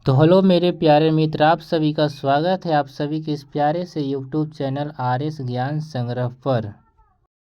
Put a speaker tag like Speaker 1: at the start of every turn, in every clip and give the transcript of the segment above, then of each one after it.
Speaker 1: तो हेलो मेरे प्यारे मित्र, आप सभी का स्वागत है आप सभी के इस प्यारे से यूट्यूब चैनल RS ज्ञान संग्रह पर।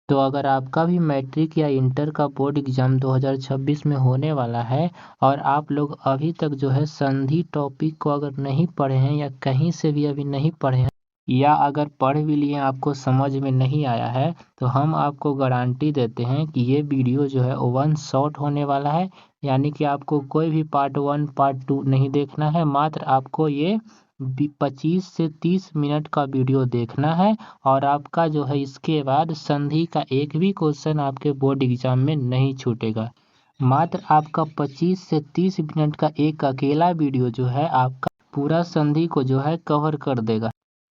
Speaker 1: तो अगर आपका भी मैट्रिक या इंटर का बोर्ड एग्ज़ाम 2026 में होने वाला है और आप लोग अभी तक जो है संधि टॉपिक को अगर नहीं पढ़े हैं या कहीं से भी अभी नहीं पढ़े हैं या अगर पढ़ भी लिए आपको समझ में नहीं आया है, तो हम आपको गारंटी देते हैं कि ये वीडियो जो है वन शॉट होने वाला है। यानी कि आपको कोई भी पार्ट 1 पार्ट 2 नहीं देखना है, मात्र आपको ये 25 से 30 मिनट का वीडियो देखना है और आपका जो है इसके बाद संधि का एक भी क्वेश्चन आपके बोर्ड एग्जाम में नहीं छूटेगा। मात्र आपका 25 से 30 मिनट का एक अकेला वीडियो जो है आपका पूरा संधि को जो है कवर कर देगा।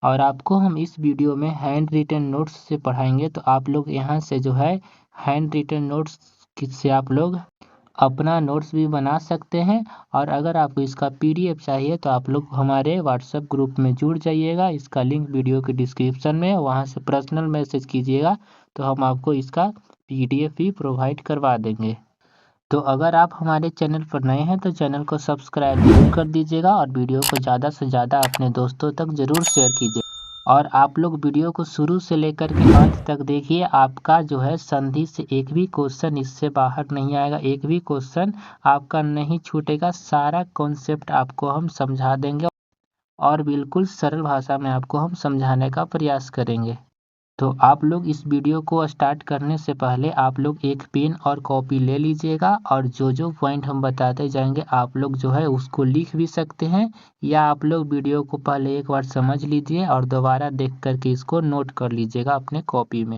Speaker 1: और आपको हम इस वीडियो में हैंड रिटन नोट्स से पढ़ाएंगे, तो आप लोग यहाँ से जो है हैंड रिटन नोट्स से आप लोग अपना नोट्स भी बना सकते हैं। और अगर आपको इसका PDF चाहिए तो आप लोग हमारे व्हाट्सएप ग्रुप में जुड़ जाइएगा, इसका लिंक वीडियो के डिस्क्रिप्शन में है, वहाँ से पर्सनल मैसेज कीजिएगा तो हम आपको इसका PDF भी प्रोवाइड करवा देंगे। तो अगर आप हमारे चैनल पर नए हैं तो चैनल को सब्सक्राइब जरूर कर दीजिएगा और वीडियो को ज़्यादा से ज़्यादा अपने दोस्तों तक ज़रूर शेयर कीजिए। और आप लोग वीडियो को शुरू से लेकर के अंत तक देखिए, आपका जो है संधि से एक भी क्वेश्चन इससे बाहर नहीं आएगा, एक भी क्वेश्चन आपका नहीं छूटेगा। सारा कॉन्सेप्ट आपको हम समझा देंगे और बिल्कुल सरल भाषा में आपको हम समझाने का प्रयास करेंगे। तो आप लोग इस वीडियो को स्टार्ट करने से पहले आप लोग एक पेन और कॉपी ले लीजिएगा और जो जो पॉइंट हम बताते जाएंगे आप लोग जो है उसको लिख भी सकते हैं, या आप लोग वीडियो को पहले एक बार समझ लीजिए और दोबारा देख करके इसको नोट कर लीजिएगा अपने कॉपी में।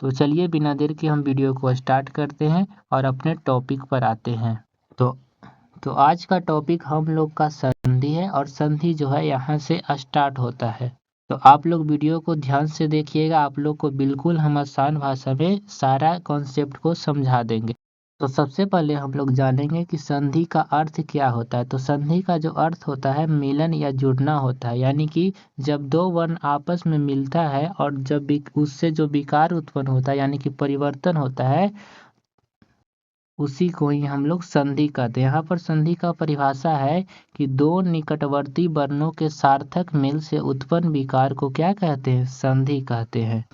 Speaker 1: तो चलिए बिना देर के हम वीडियो को स्टार्ट करते हैं और अपने टॉपिक पर आते हैं। तो आज का टॉपिक हम लोग का संधि है और संधि जो है यहाँ से स्टार्ट होता है। तो आप लोग वीडियो को ध्यान से देखिएगा, आप लोग को बिल्कुल हम आसान भाषा में सारा कॉन्सेप्ट को समझा देंगे। तो सबसे पहले हम लोग जानेंगे कि संधि का अर्थ क्या होता है। तो संधि का जो अर्थ होता है मिलन या जुड़ना होता है, यानी कि जब दो वर्ण आपस में मिलता है और जब उससे जो विकार उत्पन्न होता है यानी कि परिवर्तन होता है, उसी को ही हम लोग संधि कहते हैं। यहाँ पर संधि का परिभाषा है कि दो निकटवर्ती वर्णों के सार्थक मेल से उत्पन्न विकार को क्या कहते हैं, संधि कहते हैं।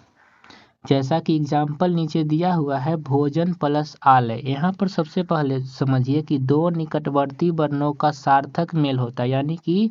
Speaker 1: जैसा कि एग्जाम्पल नीचे दिया हुआ है, भोजन प्लस आलय। यहाँ पर सबसे पहले समझिए कि दो निकटवर्ती वर्णों का सार्थक मेल होता है, यानी कि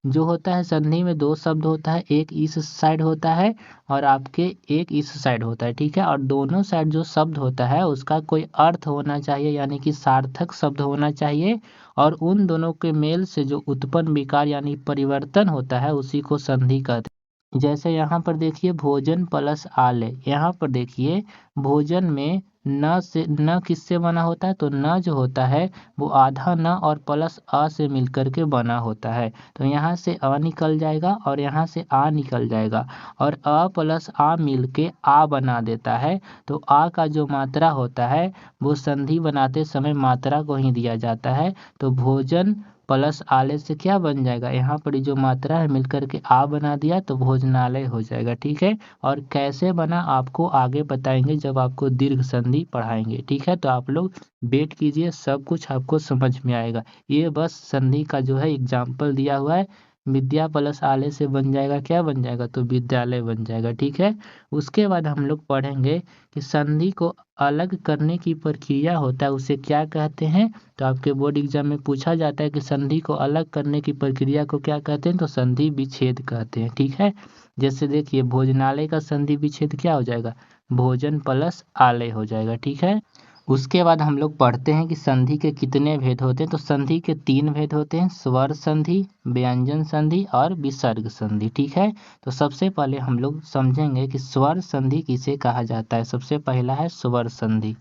Speaker 1: जो होता है संधि में दो शब्द होता है, एक इस साइड होता है और आपके एक इस साइड होता है, ठीक है। और दोनों साइड जो शब्द होता है उसका कोई अर्थ होना चाहिए, यानी कि सार्थक शब्द होना चाहिए। और उन दोनों के मेल से जो उत्पन्न विकार यानी परिवर्तन होता है उसी को संधि कहते हैं। जैसे यहाँ पर देखिए भोजन प्लस आलय, यहाँ पर देखिए भोजन में न से न किससे बना होता है, तो न जो होता है वो आधा न और प्लस अ से मिलकर के बना होता है। तो यहाँ से अ निकल जाएगा और यहाँ से आ निकल जाएगा और अ प्लस आ मिल के आ बना देता है। तो आ का जो मात्रा होता है वो संधि बनाते समय मात्रा को ही दिया जाता है। तो भोजन प्लस आलय से क्या बन जाएगा, यहाँ पर जो मात्रा है मिलकर के आ बना दिया तो भोजनालय हो जाएगा, ठीक है। और कैसे बना आपको आगे बताएंगे जब आपको दीर्घ संधि पढ़ाएंगे, ठीक है। तो आप लोग वेट कीजिए, सब कुछ आपको समझ में आएगा। ये बस संधि का जो है एग्जाम्पल दिया हुआ है। विद्या प्लस आलय से बन जाएगा, क्या बन जाएगा, तो विद्यालय बन जाएगा, ठीक है। उसके बाद हम लोग पढ़ेंगे कि संधि को अलग करने की प्रक्रिया होता है उसे क्या कहते हैं। तो आपके बोर्ड एग्जाम में पूछा जाता है कि संधि को अलग करने की प्रक्रिया को क्या कहते हैं, तो संधि विच्छेद कहते हैं, ठीक है। जैसे देखिए भोजनालय का संधि विच्छेद क्या हो जाएगा, भोजन प्लस आलय हो जाएगा, ठीक है। उसके बाद हम लोग पढ़ते हैं कि संधि के कितने भेद होते हैं। तो संधि के 3 भेद होते हैं, स्वर संधि, व्यंजन संधि और विसर्ग संधि, ठीक है। तो सबसे पहले हम लोग समझेंगे कि स्वर संधि किसे कहा जाता है। सबसे पहला है स्वर संधि।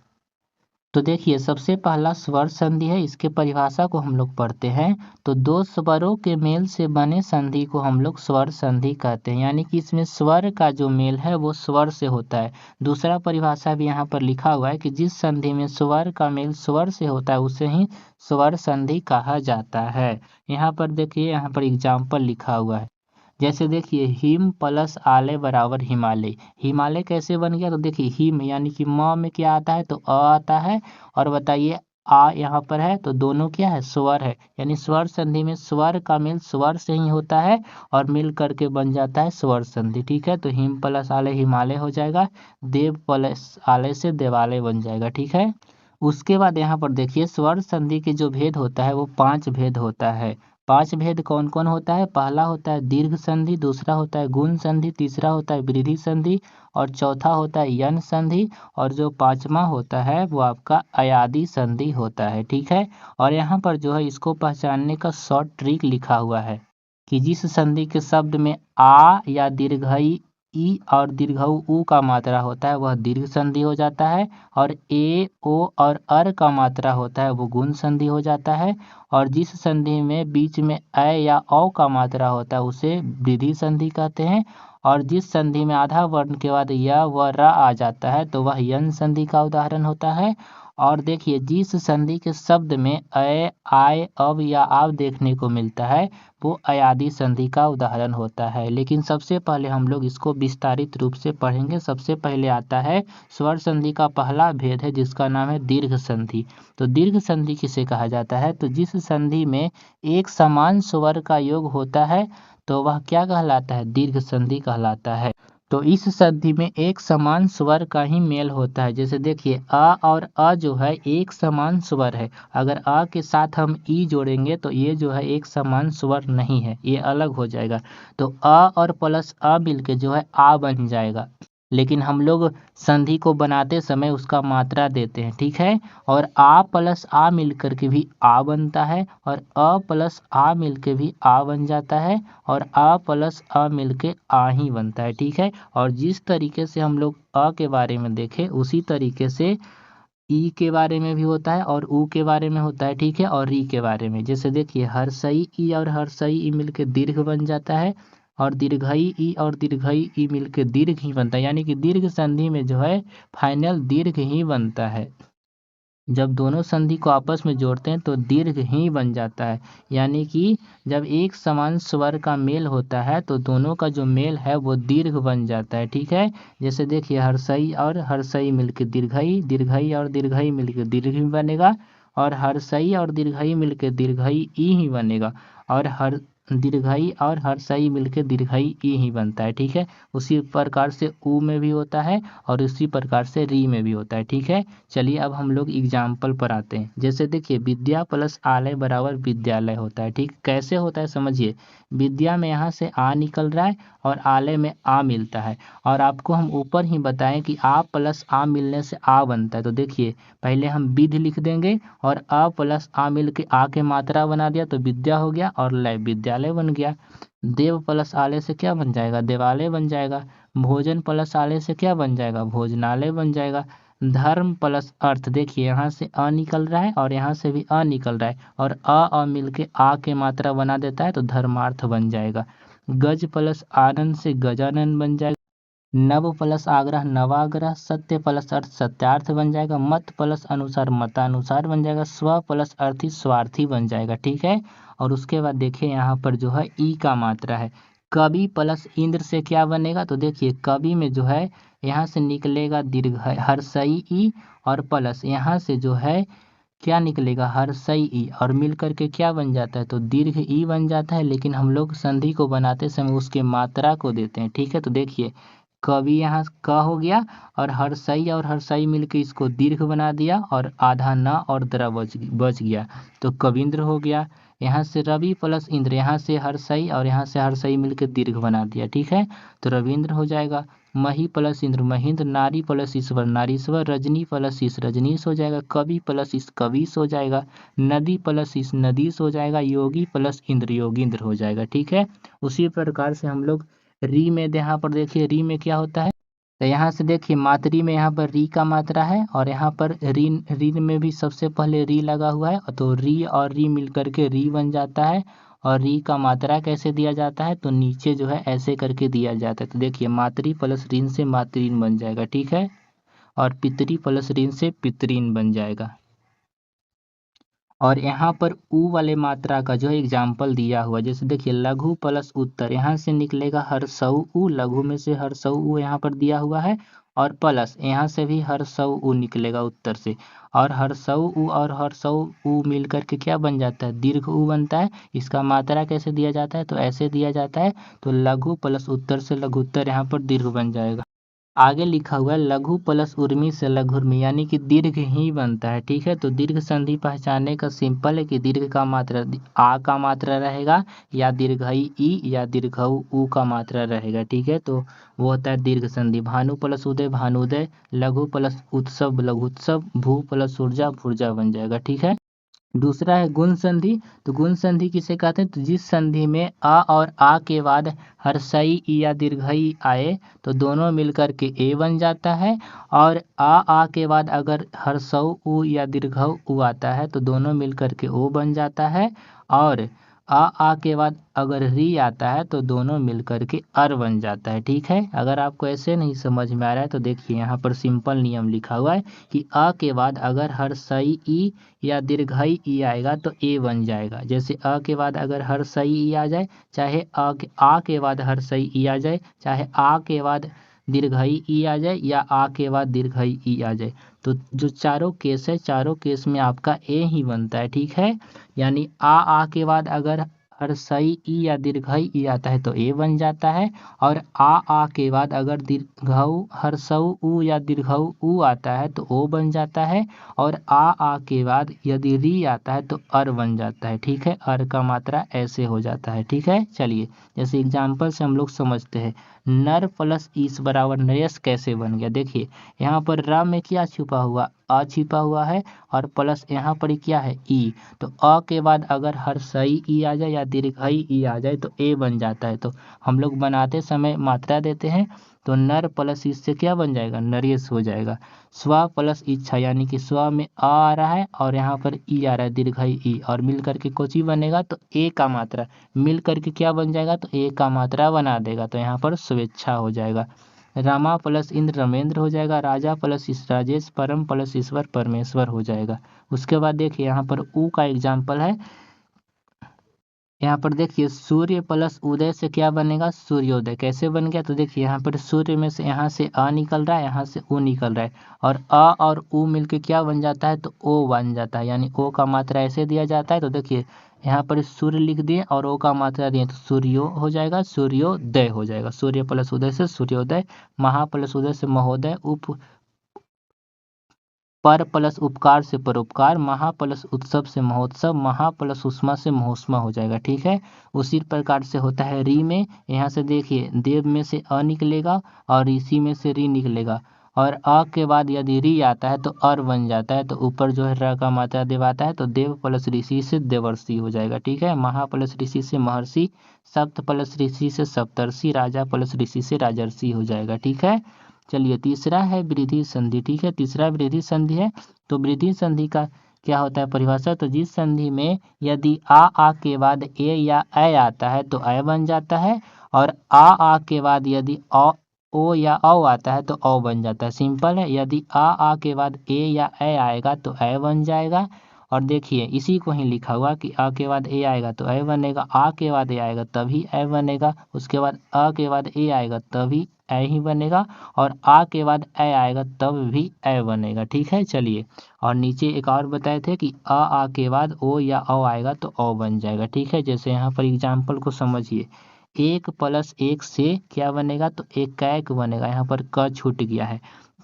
Speaker 1: तो देखिए सबसे पहला स्वर संधि है, इसके परिभाषा को हम लोग पढ़ते हैं। तो दो स्वरों के मेल से बने संधि को हम लोग स्वर संधि कहते हैं, यानी कि इसमें स्वर का जो मेल है वो स्वर से होता है। दूसरा परिभाषा भी यहाँ पर लिखा हुआ है कि जिस संधि में स्वर का मेल स्वर से होता है उसे ही स्वर संधि कहा जाता है। यहाँ पर देखिए, यहाँ पर एग्जाम्पल लिखा हुआ है। जैसे देखिए हिम प्लस आलय बराबर हिमालय। हिमालय कैसे बन गया, तो देखिए हिम यानी कि म में क्या आता है, तो अ आता है। और बताइए आ यहाँ पर है तो दोनों क्या है, स्वर है। यानी स्वर संधि में स्वर का मेल स्वर से ही होता है और मिल करके बन जाता है स्वर संधि। ठीक है, तो हिम प्लस आलय हिमालय हो जाएगा, देव प्लस आलय से देवालय बन जाएगा। ठीक है, उसके बाद यहाँ पर देखिए स्वर संधि के जो भेद होता है वो 5 भेद होता है। 5 भेद कौन कौन होता है? पहला होता है दीर्घ संधि, दूसरा होता है गुण संधि, तीसरा होता है वृद्धि संधि और चौथा होता है यन संधि और जो पांचवा होता है वो आपका अयादि संधि होता है। ठीक है, और यहाँ पर जो है इसको पहचानने का शॉर्ट ट्रिक लिखा हुआ है कि जिस संधि के शब्द में आ या दीर्घई ई और दीर्घऊ ऊ का मात्रा होता है वह दीर्घ संधि हो जाता है, और ए ओ और अर का मात्रा होता है वो गुण संधि हो जाता है, और जिस संधि में बीच में अ या औ का मात्रा होता है उसे वृद्धि संधि कहते हैं, और जिस संधि में आधा वर्ण के बाद य व र आ जाता है तो वह यन संधि का उदाहरण होता है। और देखिए जिस संधि के शब्द में अ आय अब या आव देखने को मिलता है वो अयादि संधि का उदाहरण होता है। लेकिन सबसे पहले हम लोग इसको विस्तारित रूप से पढ़ेंगे। सबसे पहले आता है स्वर संधि का पहला भेद है जिसका नाम है दीर्घ संधि। तो दीर्घ संधि किसे कहा जाता है? तो जिस संधि में एक समान स्वर का योग होता है तो वह क्या कहलाता है? दीर्घ संधि कहलाता है। तो इस संधि में एक समान स्वर का ही मेल होता है। जैसे देखिए अ और अ जो है एक समान स्वर है, अगर अ के साथ हम ई जोड़ेंगे तो ये जो है एक समान स्वर नहीं है, ये अलग हो जाएगा। तो अ और प्लस अ मिलके जो है आ बन जाएगा, लेकिन हम लोग संधि को बनाते समय उसका मात्रा देते हैं। ठीक है, और आ प्लस आ मिलकर के भी आ बनता है, और अ प्लस आ मिलके भी आ बन जाता है, और आ प्लस अ मिलके आ ही बनता है। ठीक है, और जिस तरीके से हम लोग अ के बारे में देखें उसी तरीके से ई के बारे में भी होता है और ऊ के बारे में होता है। ठीक है, और री के बारे में जैसे देखिए हर्षई ई और हर्षई ई मिलके दीर्घ बन जाता है, और दीर्घई ई और दीर्घई ई मिलके दीर्घ ही बनता है। यानी कि दीर्घ संधि में जो है फाइनल दीर्घ ही बनता है। जब दोनों संधि को आपस में जोड़ते हैं तो दीर्घ ही बन जाता है। यानी कि जब एक समान स्वर का मेल होता है तो दोनों का जो मेल है वो दीर्घ बन जाता है। ठीक है, जैसे देखिए हर्षई और हर्षई मिलके दीर्घई, दीर्घई और दीर्घई मिलके दीर्घ ही बनेगा, और हर्षई और दीर्घई मिलके दीर्घई ई ही बनेगा, और हर दीर्घई और हर्षई मिलके दीर्घई ई ही बनता है। ठीक है, उसी प्रकार से ऊ में भी होता है और उसी प्रकार से री में भी होता है। ठीक है, चलिए अब हम लोग एग्जाम्पल पर आते हैं। जैसे देखिए विद्या प्लस आलय बराबर विद्यालय होता है। ठीक, कैसे होता है समझिए। विद्या में यहाँ से आ निकल रहा है और आलय में आ मिलता है, और आपको हम ऊपर ही बताएं कि आ प्लस आ मिलने से आ बनता है। तो देखिए पहले हम विधि लिख देंगे और आ प्लस आ मिल के आ के मात्रा बना दिया तो विद्या हो गया, और लय विद्यालय बन गया। देव प्लस आलय से क्या बन जाएगा? देवालय बन जाएगा। भोजन प्लस आलय से क्या बन जाएगा? भोजनालय बन जाएगा। धर्म प्लस अर्थ, देखिए यहाँ से अ निकल रहा है और यहाँ से भी अ निकल रहा है, और अ मिलके आ के मात्रा बना देता है तो धर्मार्थ बन जाएगा। गज प्लस आनंद से गजानन बन जाएगा। नव प्लस आग्रह नवाग्रह, सत्य प्लस अर्थ सत्यार्थ बन जाएगा। मत प्लस अनुसार मतानुसार बन जाएगा। स्व प्लस अर्थी स्वार्थी बन जाएगा। ठीक है, और उसके बाद देखिए यहाँ पर जो है ई का मात्रा है। कवि प्लस इंद्र से क्या बनेगा? तो देखिए कवि में जो है यहाँ से निकलेगा दीर्घ हर्षई ई, और प्लस यहाँ से जो है क्या निकलेगा? हर्षई ई, और मिल करके क्या बन जाता है? तो दीर्घ ई बन जाता है। लेकिन हम लोग संधि को बनाते समय उसके मात्रा को देते हैं। ठीक है, तो देखिए कवि यहाँ क हो गया, और हर्षई मिलके इसको दीर्घ बना दिया, और आधा न और द्र बच गया तो कविंद्र हो गया। यहाँ से रवि प्लस इंद्र, यहाँ से हर्षई और यहाँ से हर्षई मिलके दीर्घ बना दिया। ठीक है, तो रविंद्र हो जाएगा। मही प्लस इंद्र महेंद्र, नारी प्लस ईश्वर नारीश्वर, रजनी प्लस ईश रजनीश हो जाएगा। कवि प्लस ईश कविश हो जाएगा। नदी प्लस ईश नदीश हो जाएगा। योगी प्लस इंद्र योगींद्र हो जाएगा। ठीक है, उसी प्रकार से हम लोग री में यहाँ पर देखिए री में क्या होता है, तो यहाँ से देखिए मातरी में यहाँ पर री का मात्रा है, और यहाँ पर रीन रीन में भी सबसे पहले री लगा हुआ है तो री और री मिल करके री बन जाता है। और री का मात्रा कैसे दिया जाता है? तो नीचे जो है ऐसे करके दिया जाता है। तो देखिए मातरी प्लस ऋण से मातरीन बन जाएगा। ठीक है, और पितरी प्लस ऋण से पितरीन बन जाएगा। और यहाँ पर ऊ वाले मात्रा का जो है एग्जाम्पल दिया हुआ, जैसे देखिए लघु प्लस उत्तर, यहाँ से निकलेगा हर्षऊ ऊ, लघु में से हर्षऊ ऊ यहाँ पर दिया हुआ है, और प्लस यहाँ से भी हर्षऊ उ निकलेगा उत्तर से, और हर्षऊ उ और हर्षऊ उ मिल करके क्या बन जाता है, दीर्घ उ बनता है। इसका मात्रा कैसे दिया जाता है, तो ऐसे दिया जाता है, तो लघु प्लस उत्तर से लघुत्तर यहाँ पर दीर्घ बन जाएगा। आगे लिखा हुआ है लघु प्लस उर्मी से लघुर्मी, यानी कि दीर्घ ही बनता है। ठीक है, तो दीर्घ संधि पहचानने का सिंपल है कि दीर्घ का मात्रा आ का मात्रा रहेगा, या दीर्घई ई या दीर्घऊ उ का मात्रा रहेगा। ठीक है, तो वो होता है दीर्घ संधि। भानु प्लस उदय भानुदय, लघु प्लस उत्सव लघुत्सव, भू प्लस ऊर्जा भूर्जा बन जाएगा। ठीक है, दूसरा है गुण संधि। तो गुण संधि किसे कहते हैं, तो जिस संधि में आ और आ के बाद हर्षई ई या दीर्घई आए तो दोनों मिलकर के ए बन जाता है, और आ के बाद अगर हर्षऊ उ या दीर्घऊ उ आता है तो दोनों मिलकर के ओ बन जाता है, और आ के बाद अगर री आता है तो दोनों मिलकर के अर बन जाता है। ठीक है, अगर आपको ऐसे नहीं समझ में आ रहा है तो देखिए यहाँ पर सिंपल नियम लिखा हुआ है कि आ के बाद अगर हर्षई ई या दीर्घई ई आएगा तो ए बन जाएगा। जैसे अ के बाद अगर हर्षई ई आ जाए, चाहे आ के बाद हर्षई ई आ जाए, चाहे आ के बाद दीर्घई ई आ जाए, या आ के बाद दीर्घई ई आ जाए, तो जो चारों केस है चारों केस में आपका ए ही बनता है। ठीक है, यानी आ के बाद अगर हर्षई ई या दीर्घई ई आता है तो ए बन जाता है, और आ के बाद अगर दीर्घऊ हर्षऊ उ या दीर्घऊ उ आता है तो ओ बन जाता है, और आ के बाद यदि री आता है तो अर बन जाता है। ठीक है, अर का मात्रा ऐसे हो जाता है। ठीक है, चलिए जैसे एग्जाम्पल से हम लोग समझते हैं। नर प्लस ईस बराबर नरेश कैसे बन गया, देखिए यहाँ पर र में क्या छुपा हुआ, अ छिपा हुआ है, और प्लस यहाँ पर क्या है ई, तो अ के बाद अगर हर्षई ई आ जाए या दीर्घई ई आ जाए तो ए बन जाता है। तो हम लोग बनाते समय मात्रा देते हैं, तो नर प्लस इससे क्या बन जाएगा, नरेश हो जाएगा। स्व प्लस इच्छा, यानी कि स्व में आ रहा है और यहाँ पर ई आ रहा है दीर्घई ई, और मिल करके कोची बनेगा, तो ए का मात्रा मिल करके क्या बन जाएगा, तो ए का मात्रा बना देगा, तो यहाँ पर स्वेच्छा हो जाएगा। रामा प्लस इंद्र रमेंद्र हो जाएगा, राजा प्लस राजेश, परम प्लस ईश्वर परमेश्वर हो जाएगा। उसके बाद देखिए यहाँ पर ऊ का एग्जाम्पल है, यहाँ पर देखिए सूर्य प्लस उदय से क्या बनेगा, सूर्योदय। कैसे बन गया, तो देखिए यहाँ पर सूर्य में से यहाँ से अ निकल रहा है, यहाँ से उ निकल रहा है, और अ और उ मिलके क्या बन जाता है, तो ओ बन जाता है, यानी ओ का मात्रा ऐसे दिया जाता है। तो देखिए यहाँ पर सूर्य लिख दिए और ओ का मात्रा दिए तो सूर्यो हो जाएगा, सूर्योदय हो जाएगा। सूर्य प्लस उदय से सूर्योदय, महा प्लस उदय से महोदय, उप पर प्लस उपकार से परोपकार, महा प्लस उत्सव से महोत्सव, महा प्लस उष्मा से महोष्मा हो जाएगा। ठीक है, उसी प्रकार से होता है री में। यहाँ से देखिए देव में से अ निकलेगा और ऋषि में से री निकलेगा, और अ के बाद यदि री आता है तो अर बन जाता है, तो ऊपर जो है र का मात्रा देव आता है, तो देव प्लस ऋषि से देवर्षि हो जाएगा। ठीक है, महा प्लस ऋषि से महर्षि, सप्त प्लस ऋषि से सप्तर्षि, राजा प्लस ऋषि से राजर्षि हो जाएगा। ठीक है, चलिए तीसरा है वृद्धि संधि। ठीक है, तीसरा वृद्धि संधि है। तो वृद्धि संधि का क्या होता है परिभाषा, तो जिस संधि में यदि आ के बाद ए या ऐ आता है तो ऐ बन जाता है, और आ के बाद यदि ओ या औ आता है तो औ बन जाता है। सिंपल है, यदि आ के बाद ए या ऐ आएगा तो ऐ बन जाएगा, और देखिए इसी को ही लिखा हुआ कि आ के बाद ए आएगा तो ऐ बनेगा, आ के बाद ए आएगा तभी ऐ बनेगा, उसके बाद अ के बाद ए आएगा तभी ऐ ही बनेगा, और आ के बाद ऐ आएगा तब भी ऐ बनेगा। ठीक है, चलिए और नीचे एक और बताए थे कि आ के बाद ओ या औ आएगा तो औ बन जाएगा। ठीक है, जैसे यहाँ पर एग्जाम्पल को समझिए, एक प्लस एक से क्या बनेगा, तो एक कैक बनेगा। यहाँ पर क छूट गया है,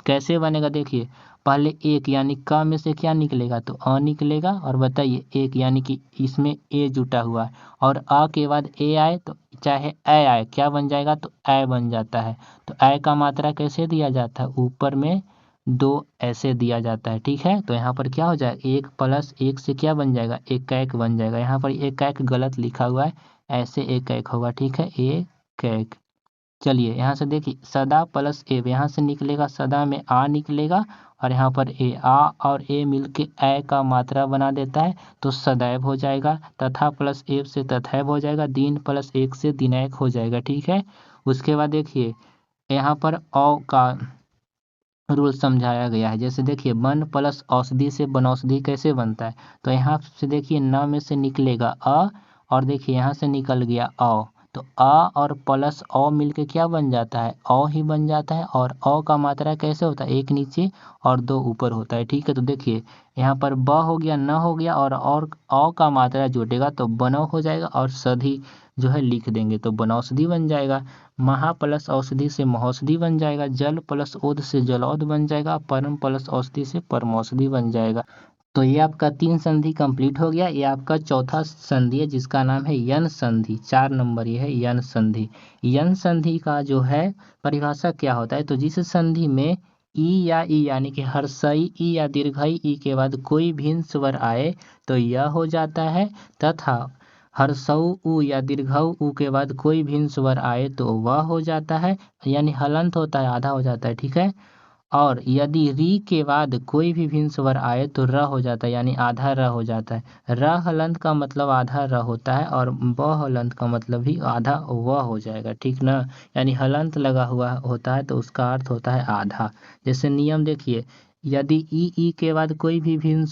Speaker 1: कैसे बनेगा, देखिए पहले एक यानी क में से क्या निकलेगा, तो अ निकलेगा, और बताइए एक यानी कि इसमें ए जुटा हुआ है, और अ के बाद ए आए तो चाहे ऐ आए क्या बन जाएगा, तो ऐ बन जाता है। तो ऐ का मात्रा कैसे दिया जाता है, ऊपर में दो ऐसे दिया जाता है। ठीक है, तो यहाँ पर क्या हो जाएगा, एक प्लस एक से क्या बन जाएगा, एक कैक बन जाएगा। यहाँ पर एक कैक गलत लिखा हुआ है, ऐसे एक कैक होगा। ठीक है, एक कैक। चलिए यहाँ से देखिए सदा प्लस ए, यहाँ से निकलेगा सदा में आ निकलेगा, और यहाँ पर ए, आ और ए मिलके ऐ का मात्रा बना देता है तो सदैव हो जाएगा। तथा प्लस ए से तथैव हो जाएगा, दिन प्लस एक से दिनैक हो जाएगा। ठीक है, उसके बाद देखिए यहाँ पर औ का रूल समझाया गया है। जैसे देखिए वन प्लस औषधि से वनौषधि कैसे बनता है, तो यहाँ से देखिए न में से निकलेगा अ, और देखिए यहाँ से निकल गया औ, तो अ और प्लस औ मिलके क्या बन जाता है, औ ही बन जाता है। और औ का मात्रा कैसे होता है, एक नीचे और दो ऊपर होता है। ठीक है, तो देखिए यहाँ पर ब हो गया, न हो गया और औ का मात्रा जुटेगा तो बनो हो जाएगा और सधी जो है लिख देंगे तो बनौषधि बन जाएगा। महा प्लस औषधि से महौषधि बन जाएगा। जल प्लस ओद से जलौद बन जाएगा। परम प्लस औषधि से परमौषधि बन जाएगा। तो ये आपका 3 संधि कंप्लीट हो गया। ये आपका चौथा संधि है जिसका नाम है यन संधि। 4 नंबर ये है यन संधि। यन संधि का जो है परिभाषा क्या होता है, तो जिस संधि में ई या ई यानी कि हर्षई ई या दीर्घई ई के बाद कोई भिन्न स्वर आए तो यह हो जाता है, तथा हर्षऊ उ या दीर्घऊ उ के बाद कोई भिन्न स्वर आए तो वह हो जाता है, यानी हलंत होता है, आधा हो जाता है। ठीक है, और यदि री के बाद कोई भी भिन्न स्वर आए तो र हो जाता है, यानी आधा र हो जाता है। र हलंत का मतलब आधा र होता है और ब हलंत का मतलब भी आधा व हो जाएगा। ठीक ना, यानी हलंत लगा हुआ होता है तो उसका अर्थ होता है आधा। जैसे नियम देखिए, यदि ई के बाद कोई भी भिन्न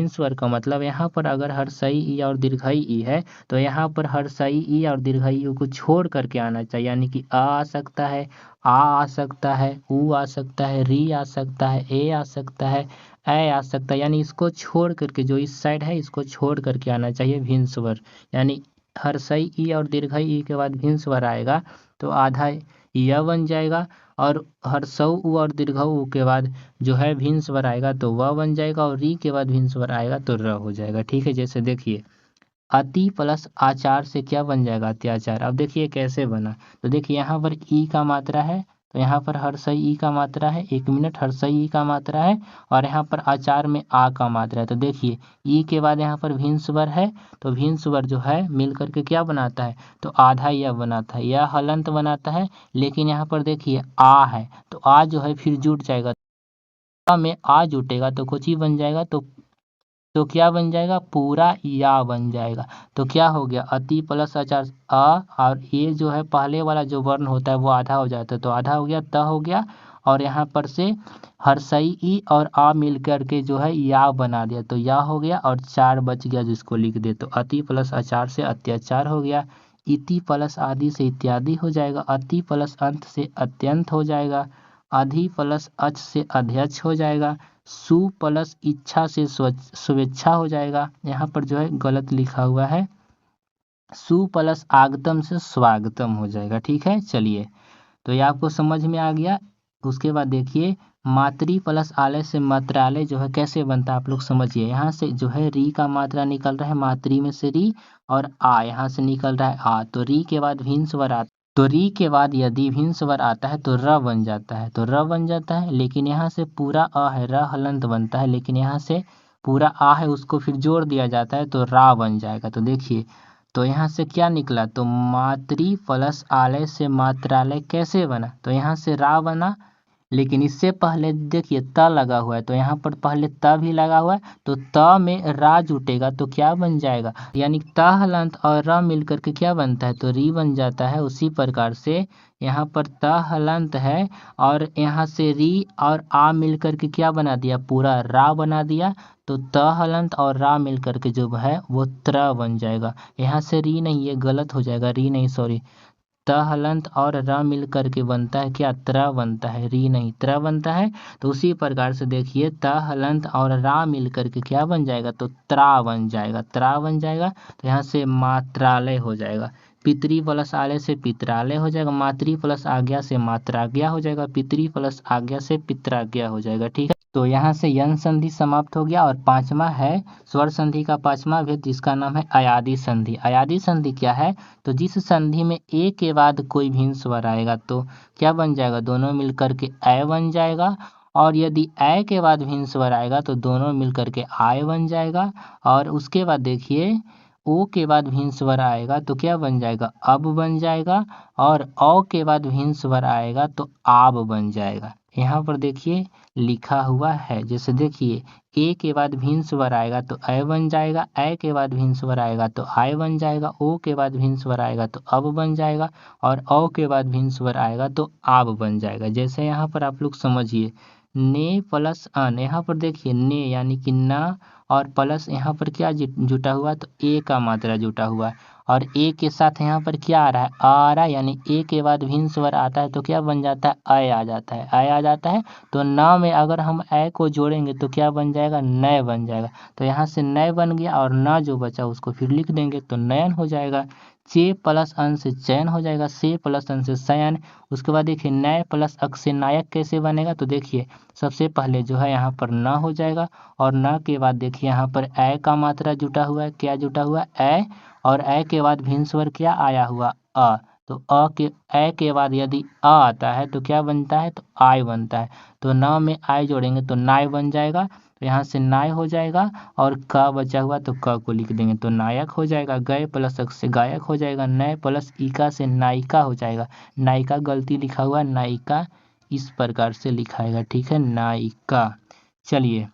Speaker 1: स्वर का मतलब यहाँ पर अगर हर्षई ई और दीर्घई ई है तो यहाँ पर हर्षई ई और दीर्घई ई को छोड़ करके आना चाहिए, यानी कि आ सकता है, आ सकता है, ऊ आ सकता है, री आ सकता है, ए आ सकता है, ए आ सकता है, यानी इसको छोड़ करके जो इस साइड है इसको छोड़ करके आना चाहिए भिन्न स्वर। यानी हर्षई ई और दीर्घई ई के बाद भिन्न स्वर आएगा तो आधा य बन जाएगा, और हर्षऊ उ और दीर्घऊ उ के बाद जो है भिन्न स्वर आएगा तो वह बन जाएगा, और री के बाद भिन्न स्वर आएगा तो र हो जाएगा। ठीक है, जैसे देखिए अति प्लस आचार से क्या बन जाएगा, अत्याचार। अब देखिए कैसे बना, तो देखिए यहाँ पर ई का मात्रा है तो यहाँ पर हर्षई ई का मात्रा है, 1 मिनट, हर्षई ई का मात्रा है और यहाँ पर आचार में आ का मात्रा है। तो देखिए ई के बाद यहाँ पर भिन्न स्वर है तो भिन्न स्वर जो है मिल करके क्या बनाता है, तो आधा यह बनाता है, यह हलंत बनाता है। लेकिन यहाँ पर देखिए आ है तो आ जो है फिर जुट जाएगा, आ में आ जुटेगा तो कुछ ही बन जाएगा, तो क्या बन जाएगा, पूरा या बन जाएगा। तो क्या हो गया, अति प्लस आचार अ, और ये जो है पहले वाला जो वर्ण होता है वो आधा हो जाता है तो आधा हो गया, त हो गया, और यहाँ पर से हर्षई ई और आ मिल करके जो है या बना दिया तो या हो गया, और 4 बच गया जिसको लिख दे तो अति प्लस आचार से अत्याचार हो गया। इति प्लस आदि से इत्यादि हो जाएगा। अति प्लस अंत से अत्यंत हो जाएगा। अधि प्लस अच से अध्यक्ष हो जाएगा। सु प्लस इच्छा से शुभेच्छा हो जाएगा। यहाँ पर जो है गलत लिखा हुआ है, सु प्लस आगतम से स्वागतम हो जाएगा। ठीक है, चलिए तो ये आपको समझ में आ गया। उसके बाद देखिए मातृ प्लस आलय से मात्रालय जो है कैसे बनता है आप लोग समझिए। यहाँ से जो है री का मात्रा निकल रहा है, मातृ में से री, और आ यहाँ से निकल रहा है आ, तो री के बाद भिन्न स्वर आता, तो री के बाद यदि भिन्न स्वर आता है तो र बन जाता है, तो र बन जाता है। लेकिन यहाँ से पूरा अ है, र हलंत बनता है, लेकिन यहाँ से पूरा आ है उसको फिर जोड़ दिया जाता है तो रा बन जाएगा। तो देखिए तो यहाँ से क्या निकला, तो मातृ प्लस आलय से मात्रालय कैसे बना, तो यहाँ से रा बना, लेकिन इससे पहले देखिए त लगा हुआ है तो यहाँ पर पहले त भी लगा हुआ है तो त में रा जुटेगा तो क्या बन जाएगा, यानी त हलंत और र मिल करके क्या बनता है, तो री बन जाता है। उसी प्रकार से यहाँ पर त हलंत है और यहाँ से री और आ मिल करके क्या बना दिया, पूरा रा बना दिया, तो त हलंत और रा मिल करके जो है वो त्र बन जाएगा। यहाँ से री नहीं, ये गलत हो जाएगा, री नहीं सॉरी, त हलंत और र मिल करके बनता है क्या, त्र बनता है, री नहीं त्र बनता है। तो उसी प्रकार से देखिए त हलंत और रा मिल करके क्या बन जाएगा, तो त्रा बन जाएगा, त्रा बन जाएगा। तो यहाँ से मात्रालय हो जाएगा। पितृ प्लस आलय से पित्रालय हो जाएगा। मातृ प्लस आज्ञा से मात्राज्ञा हो जाएगा। पितृ प्लस आज्ञा से पित्राज्ञा हो जाएगा। ठीक है, तो यहाँ से यन संधि समाप्त हो गया। और पांचवा है स्वर संधि का पांचवा भेद जिसका नाम है अयादि संधि। अयादि संधि क्या है, तो जिस संधि में ए के बाद कोई भिन्न स्वर आएगा तो क्या बन जाएगा, दोनों मिलकर के ए बन जाएगा, और यदि ए के बाद भिन्न स्वर आएगा तो दोनों मिलकर के आय बन जाएगा। और उसके बाद देखिए ओ के बाद भिन्न स्वर आएगा तो क्या बन जाएगा, अब बन जाएगा, और औ के बाद भिन्न स्वर आएगा तो आब बन जाएगा। यहाँ पर देखिए लिखा हुआ है, जैसे देखिए ए के बाद भिन्न स्वर आएगा तो ए बन जाएगा, ए के बाद भिन्न स्वर आएगा तो आय बन जाएगा, ओ के बाद भिन्न स्वर आएगा तो अब बन जाएगा, और औ के बाद भिन्न स्वर आएगा तो आब बन जाएगा। जैसे यहाँ पर आप लोग समझिए ने प्लस अन, यहाँ पर देखिए ने यानी कि न, और प्लस यहाँ पर क्या जुटा हुआ, तो ए का मात्रा जुटा हुआ है, और ए के साथ यहाँ पर क्या आ रहा है, आ रहा है, यानी ए के बाद भिन्न स्वर आता है तो क्या बन जाता है, अय आ जाता है, अय आ जाता है। तो न में अगर हम अय को जोड़ेंगे तो क्या बन जाएगा, नय बन जाएगा। तो यहाँ से नय बन गया और न जो बचा उसको फिर लिख देंगे तो नयन हो जाएगा। चे प्लस अन से चयन हो जाएगा, से प्लस अन से शयन। उसके बाद देखिए नय प्लस अक से नायक कैसे बनेगा, तो देखिए सबसे पहले जो है यहाँ पर न हो जाएगा और न के बाद देखिए यहाँ पर ए का मात्रा जुटा हुआ है, क्या जुटा हुआ है, ए, और ए के बाद भिन्न स्वर क्या आया हुआ, अ। तो ए के बाद यदि अ आता है तो क्या बनता है, तो आय बनता है। तो न में आय जोड़ेंगे तो नाय बन जाएगा, तो यहाँ से नाय हो जाएगा और क बचा हुआ तो क को लिख देंगे तो नायक हो जाएगा। गए प्लस अक से गायक हो जाएगा, नय प्लस इका से नायिका हो जाएगा। नायिका गलती लिखा हुआ, नायिका इस प्रकार से लिखाएगा, ठीक है, नायिका। चलिए